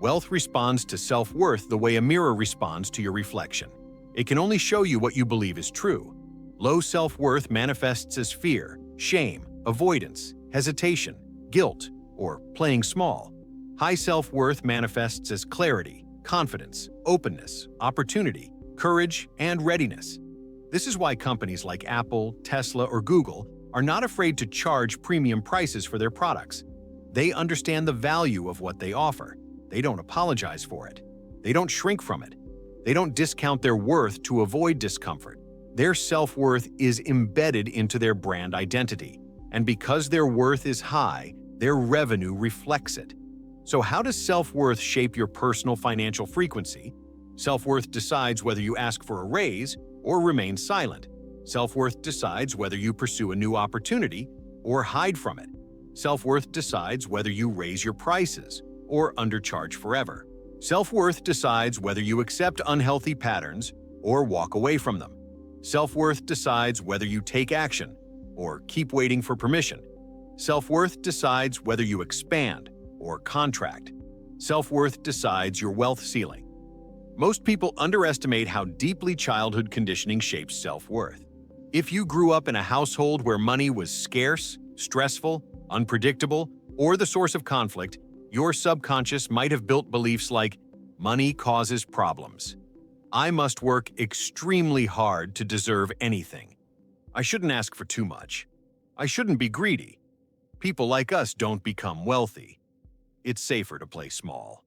Wealth responds to self-worth the way a mirror responds to your reflection. It can only show you what you believe is true. Low self-worth manifests as fear, shame, avoidance, hesitation, guilt, or playing small. High self-worth manifests as clarity, confidence, openness, opportunity, courage, and readiness. This is why companies like Apple, Tesla, or Google are not afraid to charge premium prices for their products. They understand the value of what they offer. They don't apologize for it. They don't shrink from it. They don't discount their worth to avoid discomfort. Their self-worth is embedded into their brand identity. And because their worth is high, their revenue reflects it. So how does self-worth shape your personal financial frequency? Self-worth decides whether you ask for a raise or remain silent. Self-worth decides whether you pursue a new opportunity or hide from it. Self-worth decides whether you raise your prices or undercharge forever. Self-worth decides whether you accept unhealthy patterns or walk away from them. Self-worth decides whether you take action or keep waiting for permission. Self-worth decides whether you expand or contract. Self-worth decides your wealth ceiling. Most people underestimate how deeply childhood conditioning shapes self-worth. If you grew up in a household where money was scarce, stressful, unpredictable, or the source of conflict, your subconscious might have built beliefs like, money causes problems. I must work extremely hard to deserve anything. I shouldn't ask for too much. I shouldn't be greedy. People like us don't become wealthy. It's safer to play small.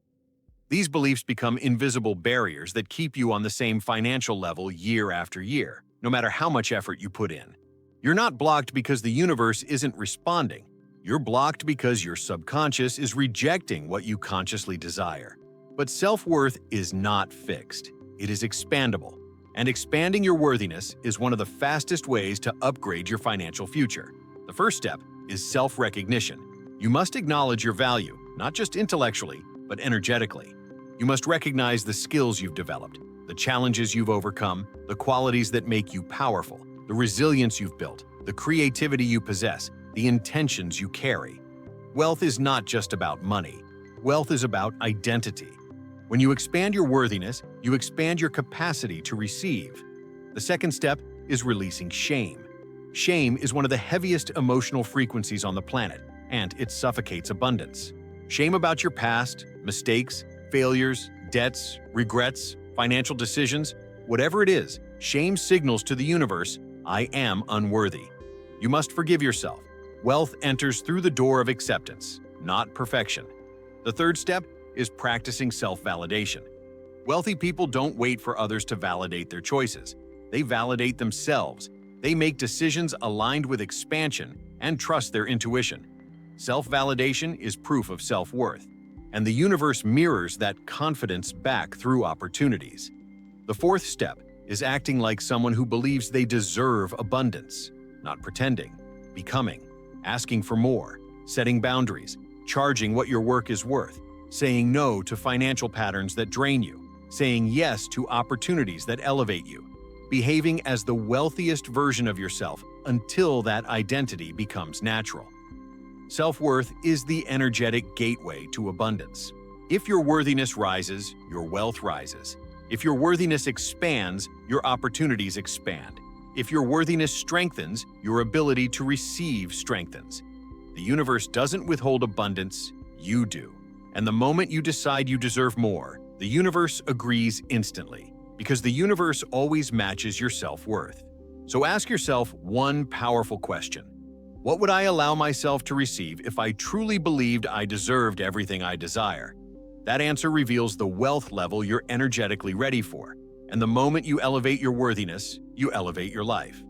These beliefs become invisible barriers that keep you on the same financial level year after year, no matter how much effort you put in. You're not blocked because the universe isn't responding. You're blocked because your subconscious is rejecting what you consciously desire. But self-worth is not fixed. It is expandable. And expanding your worthiness is one of the fastest ways to upgrade your financial future. The first step is self-recognition. You must acknowledge your value, not just intellectually, but energetically. You must recognize the skills you've developed, the challenges you've overcome, the qualities that make you powerful, the resilience you've built, the creativity you possess, the intentions you carry. Wealth is not just about money. Wealth is about identity. When you expand your worthiness, you expand your capacity to receive. The second step is releasing shame. Shame is one of the heaviest emotional frequencies on the planet, and it suffocates abundance. Shame about your past, mistakes, failures, debts, regrets, financial decisions, whatever it is, shame signals to the universe, I am unworthy. You must forgive yourself. Wealth enters through the door of acceptance, not perfection. The third step is practicing self-validation. Wealthy people don't wait for others to validate their choices. They validate themselves. They make decisions aligned with expansion and trust their intuition. Self-validation is proof of self-worth, and the universe mirrors that confidence back through opportunities. The fourth step is acting like someone who believes they deserve abundance, not pretending, becoming, asking for more, setting boundaries, charging what your work is worth, saying no to financial patterns that drain you, saying yes to opportunities that elevate you, behaving as the wealthiest version of yourself until that identity becomes natural. Self-worth is the energetic gateway to abundance. If your worthiness rises, your wealth rises. If your worthiness expands, your opportunities expand. If your worthiness strengthens, your ability to receive strengthens. The universe doesn't withhold abundance, you do. And the moment you decide you deserve more, The universe agrees instantly, because the universe always matches your self-worth. So ask yourself one powerful question. What would I allow myself to receive if I truly believed I deserved everything I desire? That answer reveals the wealth level you're energetically ready for. And the moment you elevate your worthiness, you elevate your life.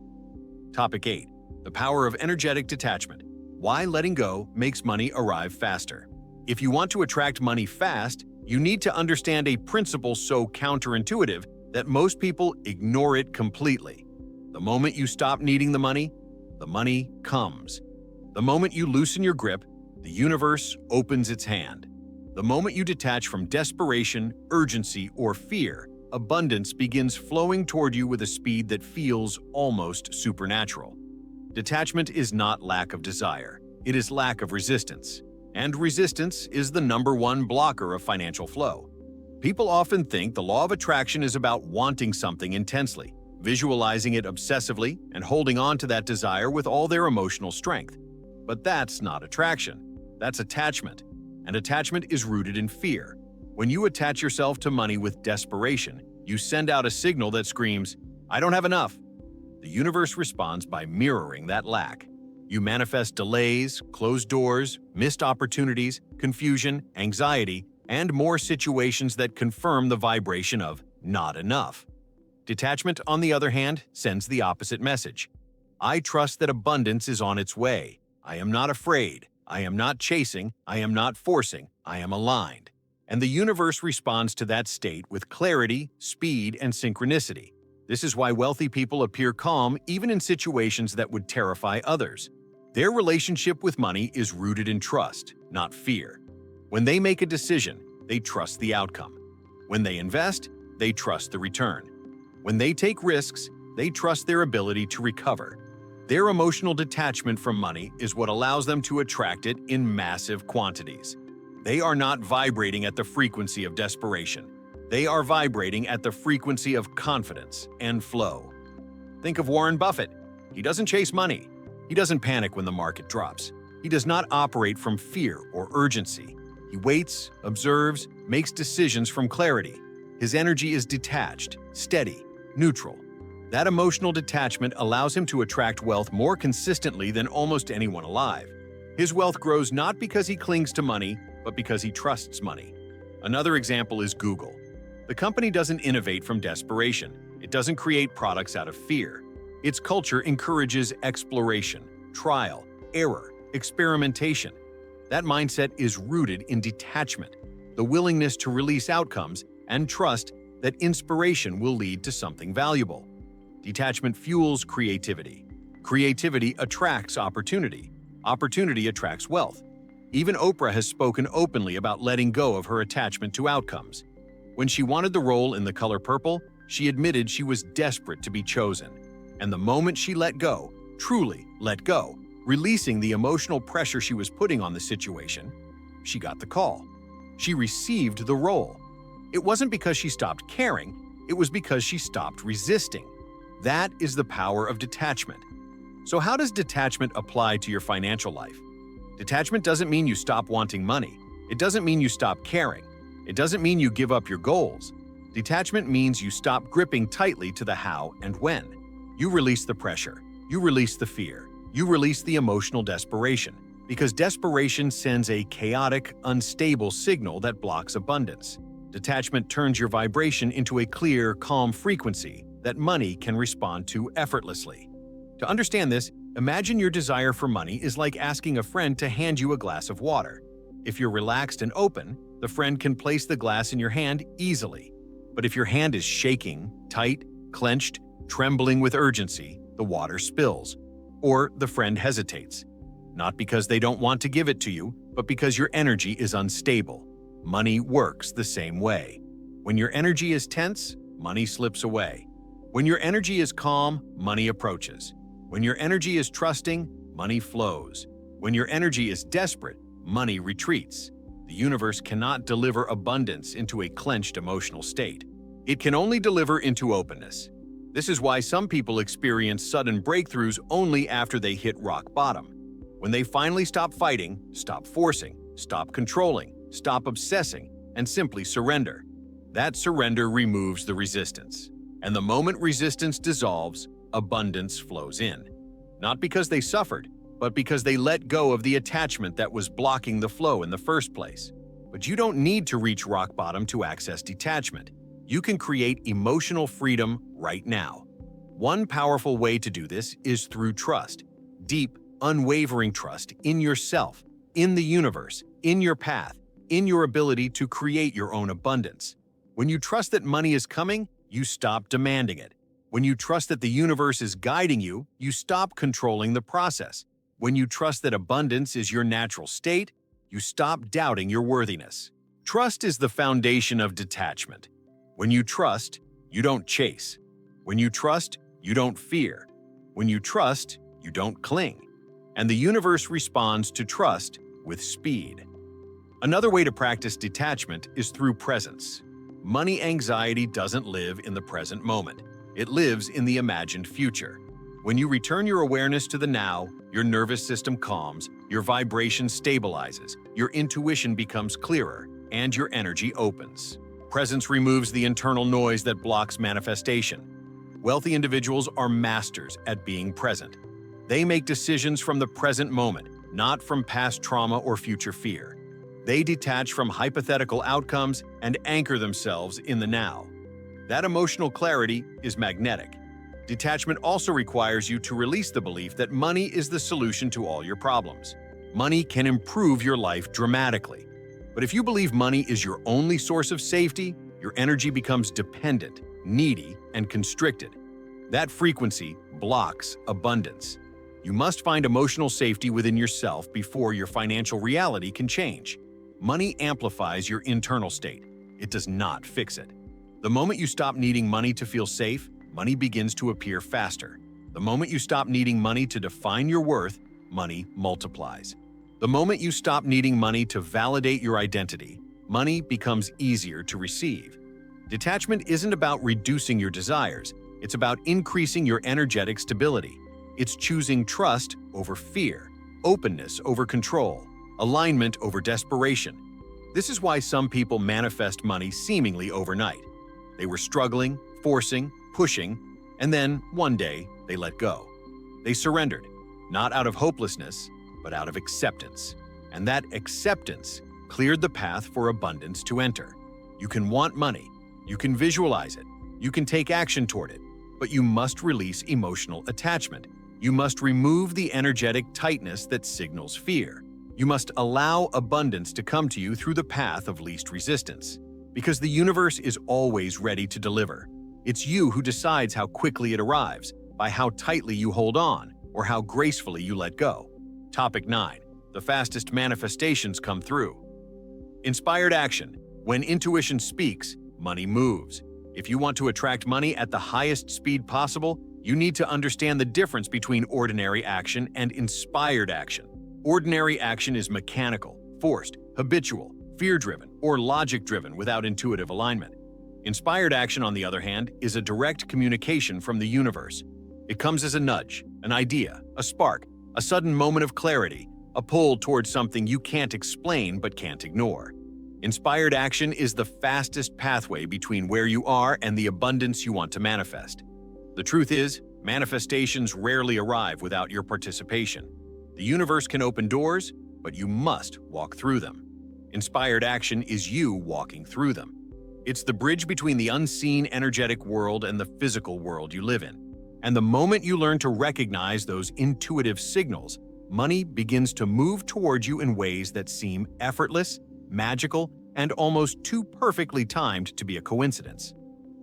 Topic 8. The power of energetic detachment. Why letting go makes money arrive faster. If you want to attract money fast, you need to understand a principle so counterintuitive that most people ignore it completely. The moment you stop needing the money comes. The moment you loosen your grip, the universe opens its hand. The moment you detach from desperation, urgency, or fear, abundance begins flowing toward you with a speed that feels almost supernatural. Detachment is not lack of desire, it is lack of resistance. And resistance is the #1 blocker of financial flow. People often think the law of attraction is about wanting something intensely, visualizing it obsessively, and holding on to that desire with all their emotional strength. But that's not attraction, that's attachment. And attachment is rooted in fear. When you attach yourself to money with desperation, you send out a signal that screams, "I don't have enough." The universe responds by mirroring that lack. You manifest delays, closed doors, missed opportunities, confusion, anxiety, and more situations that confirm the vibration of not enough. Detachment, on the other hand, sends the opposite message. I trust that abundance is on its way. I am not afraid. I am not chasing. I am not forcing. I am aligned. And the universe responds to that state with clarity, speed, and synchronicity. This is why wealthy people appear calm even in situations that would terrify others. Their relationship with money is rooted in trust, not fear. When they make a decision, they trust the outcome. When they invest, they trust the return. When they take risks, they trust their ability to recover. Their emotional detachment from money is what allows them to attract it in massive quantities. They are not vibrating at the frequency of desperation. They are vibrating at the frequency of confidence and flow. Think of Warren Buffett. He doesn't chase money. He doesn't panic when the market drops. He does not operate from fear or urgency. He waits, observes, makes decisions from clarity. His energy is detached, steady, neutral. That emotional detachment allows him to attract wealth more consistently than almost anyone alive. His wealth grows not because he clings to money, but because he trusts money. Another example is Google. The company doesn't innovate from desperation. It doesn't create products out of fear. Its culture encourages exploration, trial, error, experimentation. That mindset is rooted in detachment, the willingness to release outcomes, and trust that inspiration will lead to something valuable. Detachment fuels creativity. Creativity attracts opportunity. Opportunity attracts wealth. Even Oprah has spoken openly about letting go of her attachment to outcomes. When she wanted the role in The Color Purple, she admitted she was desperate to be chosen. And the moment she let go, truly let go, releasing the emotional pressure she was putting on the situation, she got the call. She received the role. It wasn't because she stopped caring, it was because she stopped resisting. That is the power of detachment. So how does detachment apply to your financial life? Detachment doesn't mean you stop wanting money. It doesn't mean you stop caring. It doesn't mean you give up your goals. Detachment means you stop gripping tightly to the how and when. You release the pressure. You release the fear. You release the emotional desperation. Because desperation sends a chaotic, unstable signal that blocks abundance. Detachment turns your vibration into a clear, calm frequency that money can respond to effortlessly. To understand this, imagine your desire for money is like asking a friend to hand you a glass of water. If you're relaxed and open, the friend can place the glass in your hand easily. But if your hand is shaking, tight, clenched, trembling with urgency, the water spills. Or the friend hesitates. Not because they don't want to give it to you, but because your energy is unstable. Money works the same way. When your energy is tense, money slips away. When your energy is calm, money approaches. When your energy is trusting, money flows. When your energy is desperate, money retreats. The universe cannot deliver abundance into a clenched emotional state. It can only deliver into openness. This is why some people experience sudden breakthroughs only after they hit rock bottom. When they finally stop fighting, stop forcing, stop controlling, stop obsessing, and simply surrender. That surrender removes the resistance. And the moment resistance dissolves, abundance flows in. Not because they suffered, but because they let go of the attachment that was blocking the flow in the first place. But you don't need to reach rock bottom to access detachment. You can create emotional freedom right now. One powerful way to do this is through trust. Deep, unwavering trust in yourself, in the universe, in your path, in your ability to create your own abundance. When you trust that money is coming, you stop demanding it. When you trust that the universe is guiding you, you stop controlling the process. When you trust that abundance is your natural state, you stop doubting your worthiness. Trust is the foundation of detachment. When you trust, you don't chase. When you trust, you don't fear. When you trust, you don't cling. And the universe responds to trust with speed. Another way to practice detachment is through presence. Money anxiety doesn't live in the present moment. It lives in the imagined future. When you return your awareness to the now, your nervous system calms, your vibration stabilizes, your intuition becomes clearer, and your energy opens. Presence removes the internal noise that blocks manifestation. Wealthy individuals are masters at being present. They make decisions from the present moment, not from past trauma or future fear. They detach from hypothetical outcomes and anchor themselves in the now. That emotional clarity is magnetic. Detachment also requires you to release the belief that money is the solution to all your problems. Money can improve your life dramatically. But if you believe money is your only source of safety, your energy becomes dependent, needy, and constricted. That frequency blocks abundance. You must find emotional safety within yourself before your financial reality can change. Money amplifies your internal state. It does not fix it. The moment you stop needing money to feel safe, money begins to appear faster. The moment you stop needing money to define your worth, money multiplies. The moment you stop needing money to validate your identity, money becomes easier to receive. Detachment isn't about reducing your desires. It's about increasing your energetic stability. It's choosing trust over fear, openness over control, alignment over desperation. This is why some people manifest money seemingly overnight. They were struggling, forcing, pushing, and then, one day, they let go. They surrendered, not out of hopelessness, but out of acceptance. And that acceptance cleared the path for abundance to enter. You can want money, you can visualize it, you can take action toward it, but you must release emotional attachment. You must remove the energetic tightness that signals fear. You must allow abundance to come to you through the path of least resistance. Because the universe is always ready to deliver. It's you who decides how quickly it arrives, by how tightly you hold on, or how gracefully you let go. Topic 9. The fastest manifestations come through. Inspired action. When intuition speaks, money moves. If you want to attract money at the highest speed possible, you need to understand the difference between ordinary action and inspired action. Ordinary action is mechanical, forced, habitual, fear-driven, or logic-driven without intuitive alignment. Inspired action, on the other hand, is a direct communication from the universe. It comes as a nudge, an idea, a spark, a sudden moment of clarity, a pull towards something you can't explain but can't ignore. Inspired action is the fastest pathway between where you are and the abundance you want to manifest. The truth is, manifestations rarely arrive without your participation. The universe can open doors, but you must walk through them. Inspired action is you walking through them. It's the bridge between the unseen energetic world and the physical world you live in. And the moment you learn to recognize those intuitive signals, money begins to move towards you in ways that seem effortless, magical, and almost too perfectly timed to be a coincidence.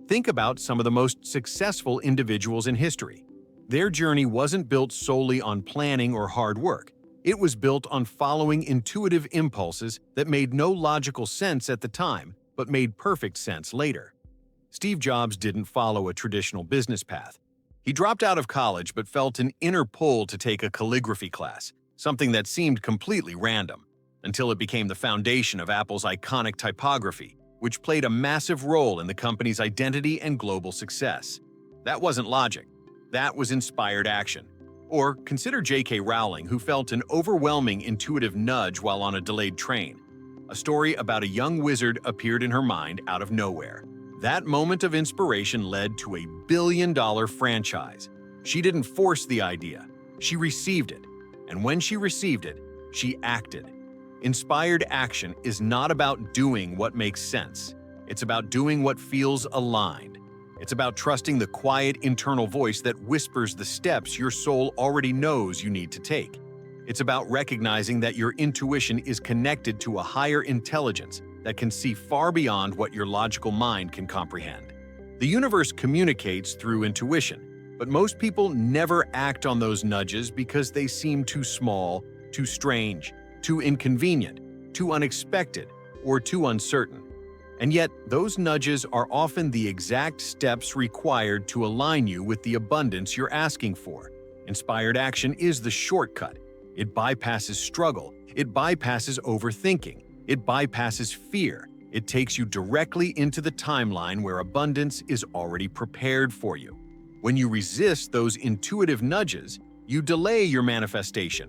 Think about some of the most successful individuals in history. Their journey wasn't built solely on planning or hard work. It was built on following intuitive impulses that made no logical sense at the time, but made perfect sense later. Steve Jobs didn't follow a traditional business path. He dropped out of college but felt an inner pull to take a calligraphy class, something that seemed completely random, until it became the foundation of Apple's iconic typography, which played a massive role in the company's identity and global success. That wasn't logic. That was inspired action. Or consider J.K. Rowling, who felt an overwhelming intuitive nudge while on a delayed train. A story about a young wizard appeared in her mind out of nowhere. That moment of inspiration led to a billion-dollar franchise. She didn't force the idea, she received it. And when she received it, she acted. Inspired action is not about doing what makes sense. It's about doing what feels aligned. It's about trusting the quiet internal voice that whispers the steps your soul already knows you need to take. It's about recognizing that your intuition is connected to a higher intelligence that can see far beyond what your logical mind can comprehend. The universe communicates through intuition, but most people never act on those nudges because they seem too small, too strange, too inconvenient, too unexpected, or too uncertain. And yet, those nudges are often the exact steps required to align you with the abundance you're asking for. Inspired action is the shortcut. It bypasses struggle. It bypasses overthinking. It bypasses fear. It takes you directly into the timeline where abundance is already prepared for you. When you resist those intuitive nudges, you delay your manifestation.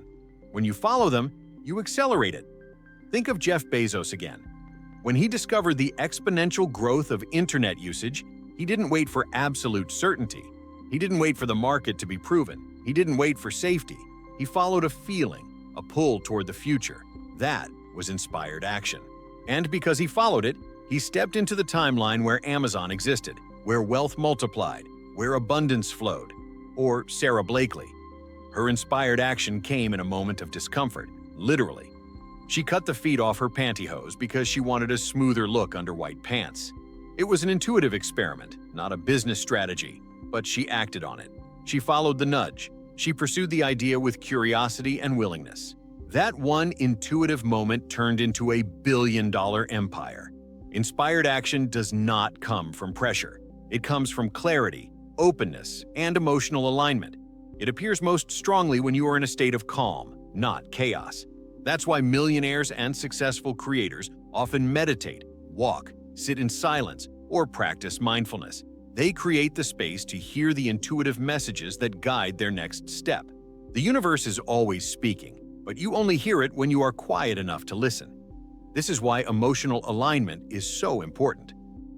When you follow them, you accelerate it. Think of Jeff Bezos again. When he discovered the exponential growth of internet usage, he didn't wait for absolute certainty. He didn't wait for the market to be proven. He didn't wait for safety. He followed a feeling, a pull toward the future. That was inspired action. And because he followed it, he stepped into the timeline where Amazon existed, where wealth multiplied, where abundance flowed. Or Sarah Blakely. Her inspired action came in a moment of discomfort, literally. She cut the feet off her pantyhose because she wanted a smoother look under white pants. It was an intuitive experiment, not a business strategy, but she acted on it. She followed the nudge. She pursued the idea with curiosity and willingness. That one intuitive moment turned into a billion-dollar empire. Inspired action does not come from pressure. It comes from clarity, openness, and emotional alignment. It appears most strongly when you are in a state of calm, not chaos. That's why millionaires and successful creators often meditate, walk, sit in silence, or practice mindfulness. They create the space to hear the intuitive messages that guide their next step. The universe is always speaking, but you only hear it when you are quiet enough to listen. This is why emotional alignment is so important.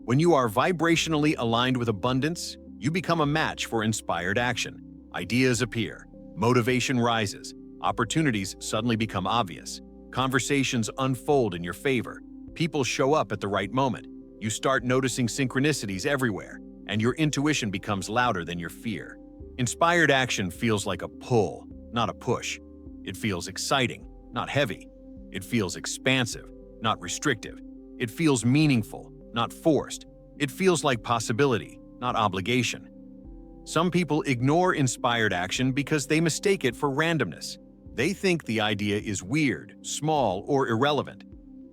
When you are vibrationally aligned with abundance, you become a match for inspired action. Ideas appear, motivation rises, opportunities suddenly become obvious, conversations unfold in your favor, people show up at the right moment, you start noticing synchronicities everywhere, and your intuition becomes louder than your fear. Inspired action feels like a pull, not a push. It feels exciting, not heavy. It feels expansive, not restrictive. It feels meaningful, not forced. It feels like possibility, not obligation. Some people ignore inspired action because they mistake it for randomness. They think the idea is weird, small, or irrelevant.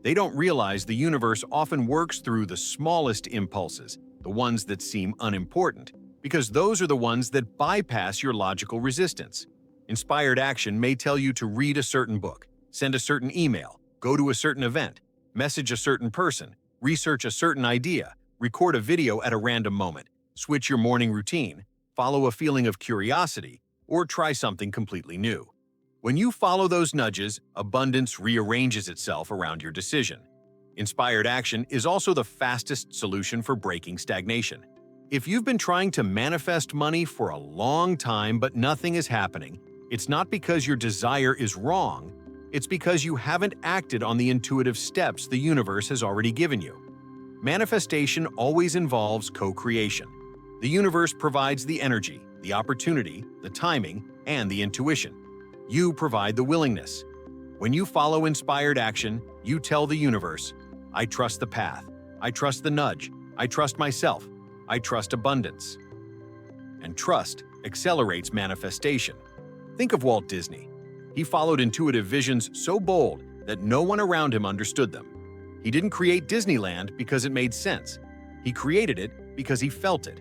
They don't realize the universe often works through the smallest impulses, the ones that seem unimportant, because those are the ones that bypass your logical resistance. Inspired action may tell you to read a certain book, send a certain email, go to a certain event, message a certain person, research a certain idea, record a video at a random moment, switch your morning routine, follow a feeling of curiosity, or try something completely new. When you follow those nudges, abundance rearranges itself around your decision. Inspired action is also the fastest solution for breaking stagnation. If you've been trying to manifest money for a long time but nothing is happening, it's not because your desire is wrong, it's because you haven't acted on the intuitive steps the universe has already given you. Manifestation always involves co-creation. The universe provides the energy, the opportunity, the timing, and the intuition. You provide the willingness. When you follow inspired action, you tell the universe, I trust the path, I trust the nudge, I trust myself, I trust abundance. And trust accelerates manifestation. Think of Walt Disney. He followed intuitive visions so bold that no one around him understood them. He didn't create Disneyland because it made sense. He created it because he felt it.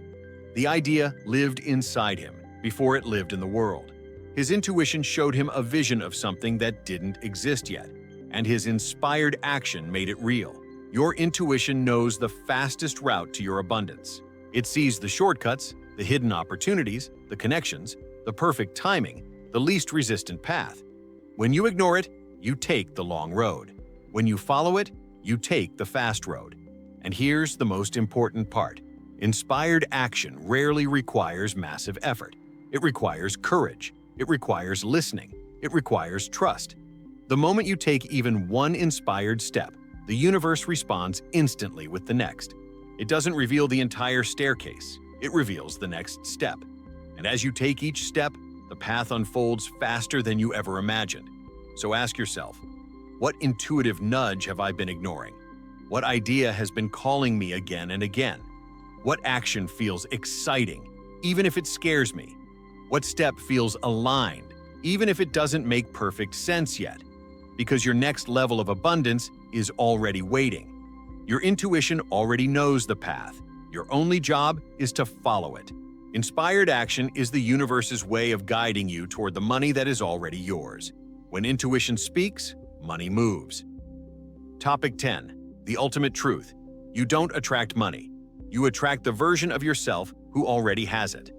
The idea lived inside him before it lived in the world. His intuition showed him a vision of something that didn't exist yet, and his inspired action made it real. Your intuition knows the fastest route to your abundance. It sees the shortcuts, the hidden opportunities, the connections, the perfect timing, the least resistant path. When you ignore it, you take the long road. When you follow it, you take the fast road. And here's the most important part. Inspired action rarely requires massive effort. It requires courage. It requires listening. It requires trust. The moment you take even one inspired step, the universe responds instantly with the next. It doesn't reveal the entire staircase. It reveals the next step. And as you take each step, the path unfolds faster than you ever imagined. So ask yourself, what intuitive nudge have I been ignoring? What idea has been calling me again and again? What action feels exciting, even if it scares me? What step feels aligned, even if it doesn't make perfect sense yet? Because your next level of abundance is already waiting. Your intuition already knows the path. Your only job is to follow it. Inspired action is the universe's way of guiding you toward the money that is already yours. When intuition speaks, money moves. Topic 10. The ultimate truth. You don't attract money. You attract the version of yourself who already has it.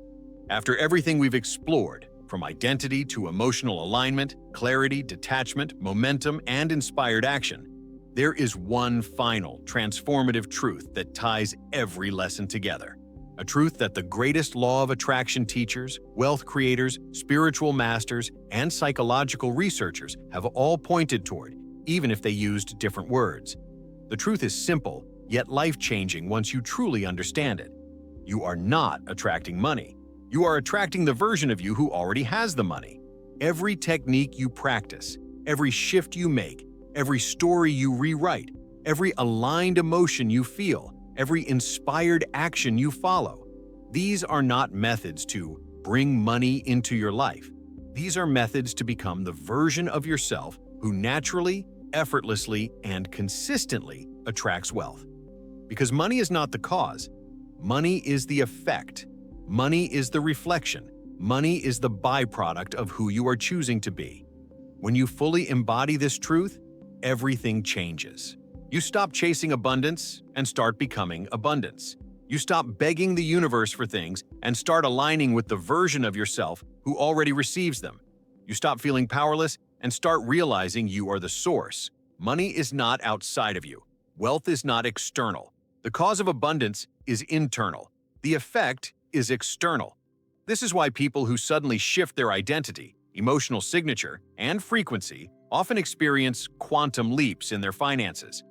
After everything we've explored, from identity to emotional alignment, clarity, detachment, momentum, and inspired action, there is one final, transformative truth that ties every lesson together. A truth that the greatest law of attraction teachers, wealth creators, spiritual masters, and psychological researchers have all pointed toward, even if they used different words. The truth is simple, yet life-changing once you truly understand it. You are not attracting money. You are attracting the version of you who already has the money. Every technique you practice, every shift you make, every story you rewrite, every aligned emotion you feel, every inspired action you follow. These are not methods to bring money into your life. These are methods to become the version of yourself who naturally, effortlessly, and consistently attracts wealth. Because money is not the cause. Money is the effect. Money is the reflection. Money is the byproduct of who you are choosing to be. When you fully embody this truth, everything changes. You stop chasing abundance and start becoming abundance. You stop begging the universe for things and start aligning with the version of yourself who already receives them. You stop feeling powerless and start realizing you are the source. Money is not outside of you. Wealth is not external. The cause of abundance is internal. The effect is external. This is why people who suddenly shift their identity, emotional signature, and frequency often experience quantum leaps in their finances.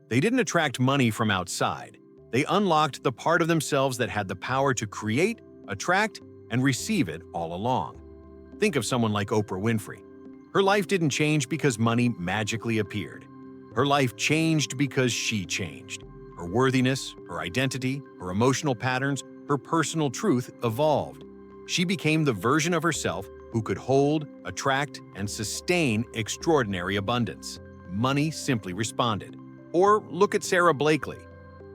They didn't attract money from outside. They unlocked the part of themselves that had the power to create, attract, and receive it all along. Think of someone like Oprah Winfrey. Her life didn't change because money magically appeared. Her life changed because she changed. Her worthiness, her identity, her emotional patterns, her personal truth evolved. She became the version of herself who could hold, attract, and sustain extraordinary abundance. Money simply responded. Or look at Sarah Blakely.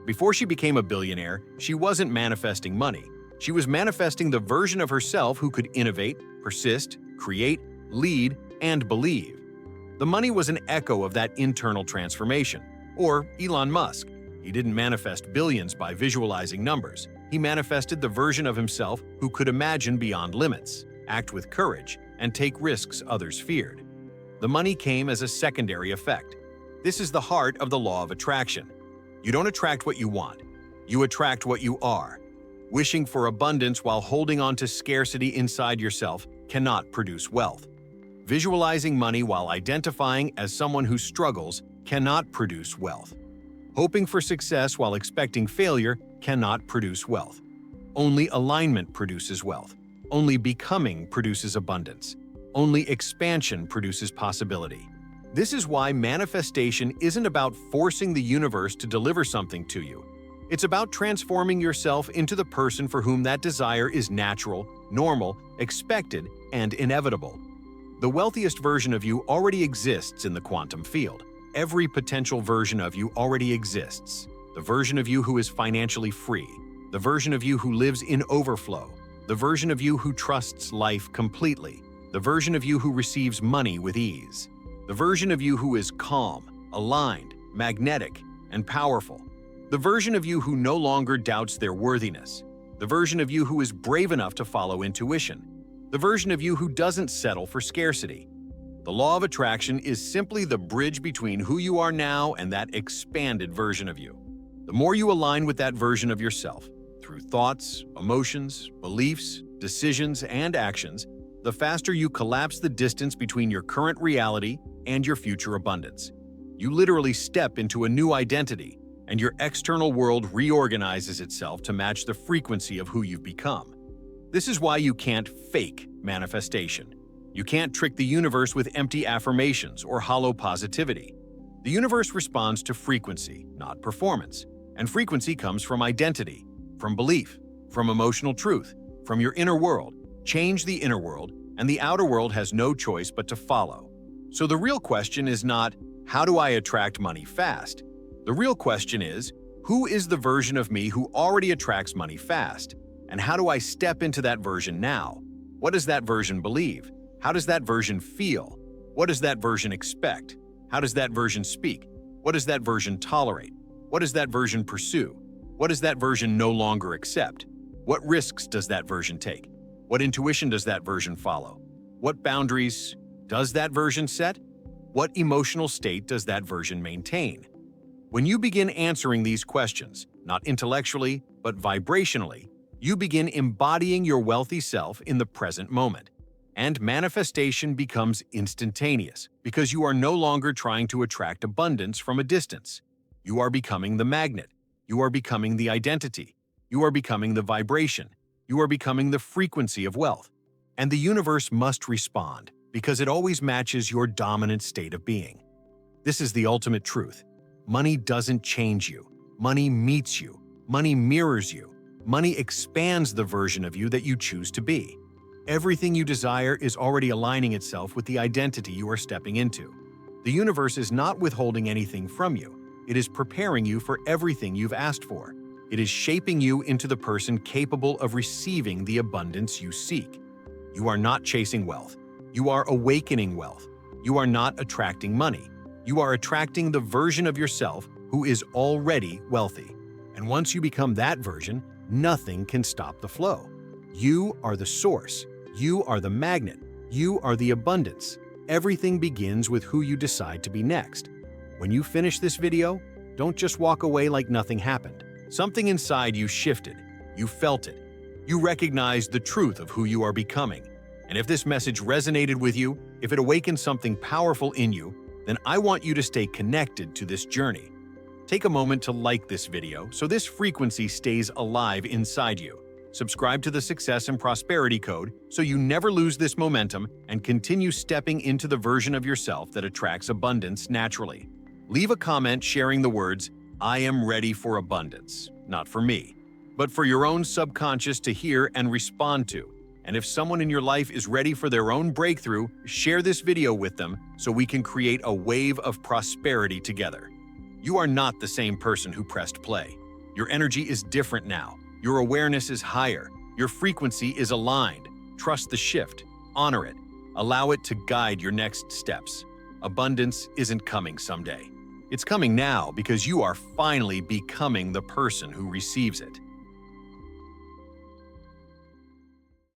Before she became a billionaire, she wasn't manifesting money. She was manifesting the version of herself who could innovate, persist, create, lead, and believe. The money was an echo of that internal transformation. Or Elon Musk. He didn't manifest billions by visualizing numbers. He manifested the version of himself who could imagine beyond limits, act with courage, and take risks others feared. The money came as a secondary effect. This is the heart of the law of attraction. You don't attract what you want. You attract what you are. Wishing for abundance while holding on to scarcity inside yourself cannot produce wealth. Visualizing money while identifying as someone who struggles cannot produce wealth. Hoping for success while expecting failure cannot produce wealth. Only alignment produces wealth. Only becoming produces abundance. Only expansion produces possibility. This is why manifestation isn't about forcing the universe to deliver something to you. It's about transforming yourself into the person for whom that desire is natural, normal, expected, and inevitable. The wealthiest version of you already exists in the quantum field. Every potential version of you already exists. The version of you who is financially free. The version of you who lives in overflow. The version of you who trusts life completely. The version of you who receives money with ease. The version of you who is calm, aligned, magnetic, and powerful. The version of you who no longer doubts their worthiness. The version of you who is brave enough to follow intuition. The version of you who doesn't settle for scarcity. The law of attraction is simply the bridge between who you are now and that expanded version of you. The more you align with that version of yourself, through thoughts, emotions, beliefs, decisions, and actions, the faster you collapse the distance between your current reality and your future abundance. You literally step into a new identity, and your external world reorganizes itself to match the frequency of who you've become. This is why you can't fake manifestation. You can't trick the universe with empty affirmations or hollow positivity. The universe responds to frequency, not performance. And frequency comes from identity, from belief, from emotional truth, from your inner world. Change the inner world, and the outer world has no choice but to follow. So the real question is not, how do I attract money fast? The real question is, who is the version of me who already attracts money fast? And how do I step into that version now? What does that version believe? How does that version feel? What does that version expect? How does that version speak? What does that version tolerate? What does that version pursue? What does that version no longer accept? What risks does that version take? What intuition does that version follow? What boundaries does that version set? What emotional state does that version maintain? When you begin answering these questions, not intellectually, but vibrationally, you begin embodying your wealthy self in the present moment. And manifestation becomes instantaneous because you are no longer trying to attract abundance from a distance. You are becoming the magnet. You are becoming the identity. You are becoming the vibration. You are becoming the frequency of wealth. And the universe must respond because it always matches your dominant state of being. This is the ultimate truth. Money doesn't change you. Money meets you. Money mirrors you. Money expands the version of you that you choose to be. Everything you desire is already aligning itself with the identity you are stepping into. The universe is not withholding anything from you. It is preparing you for everything you've asked for. It is shaping you into the person capable of receiving the abundance you seek. You are not chasing wealth. You are awakening wealth. You are not attracting money. You are attracting the version of yourself who is already wealthy. And once you become that version, nothing can stop the flow. You are the source. You are the magnet. You are the abundance. Everything begins with who you decide to be next. When you finish this video, don't just walk away like nothing happened. Something inside you shifted. You felt it. You recognized the truth of who you are becoming. And if this message resonated with you, if it awakened something powerful in you, then I want you to stay connected to this journey. Take a moment to like this video so this frequency stays alive inside you. Subscribe to the Success and Prosperity Code so you never lose this momentum and continue stepping into the version of yourself that attracts abundance naturally. Leave a comment sharing the words, "I am ready for abundance," not for me, but for your own subconscious to hear and respond to. And if someone in your life is ready for their own breakthrough, share this video with them so we can create a wave of prosperity together. You are not the same person who pressed play. Your energy is different now. Your awareness is higher. Your frequency is aligned. Trust the shift. Honor it. Allow it to guide your next steps. Abundance isn't coming someday. It's coming now because you are finally becoming the person who receives it.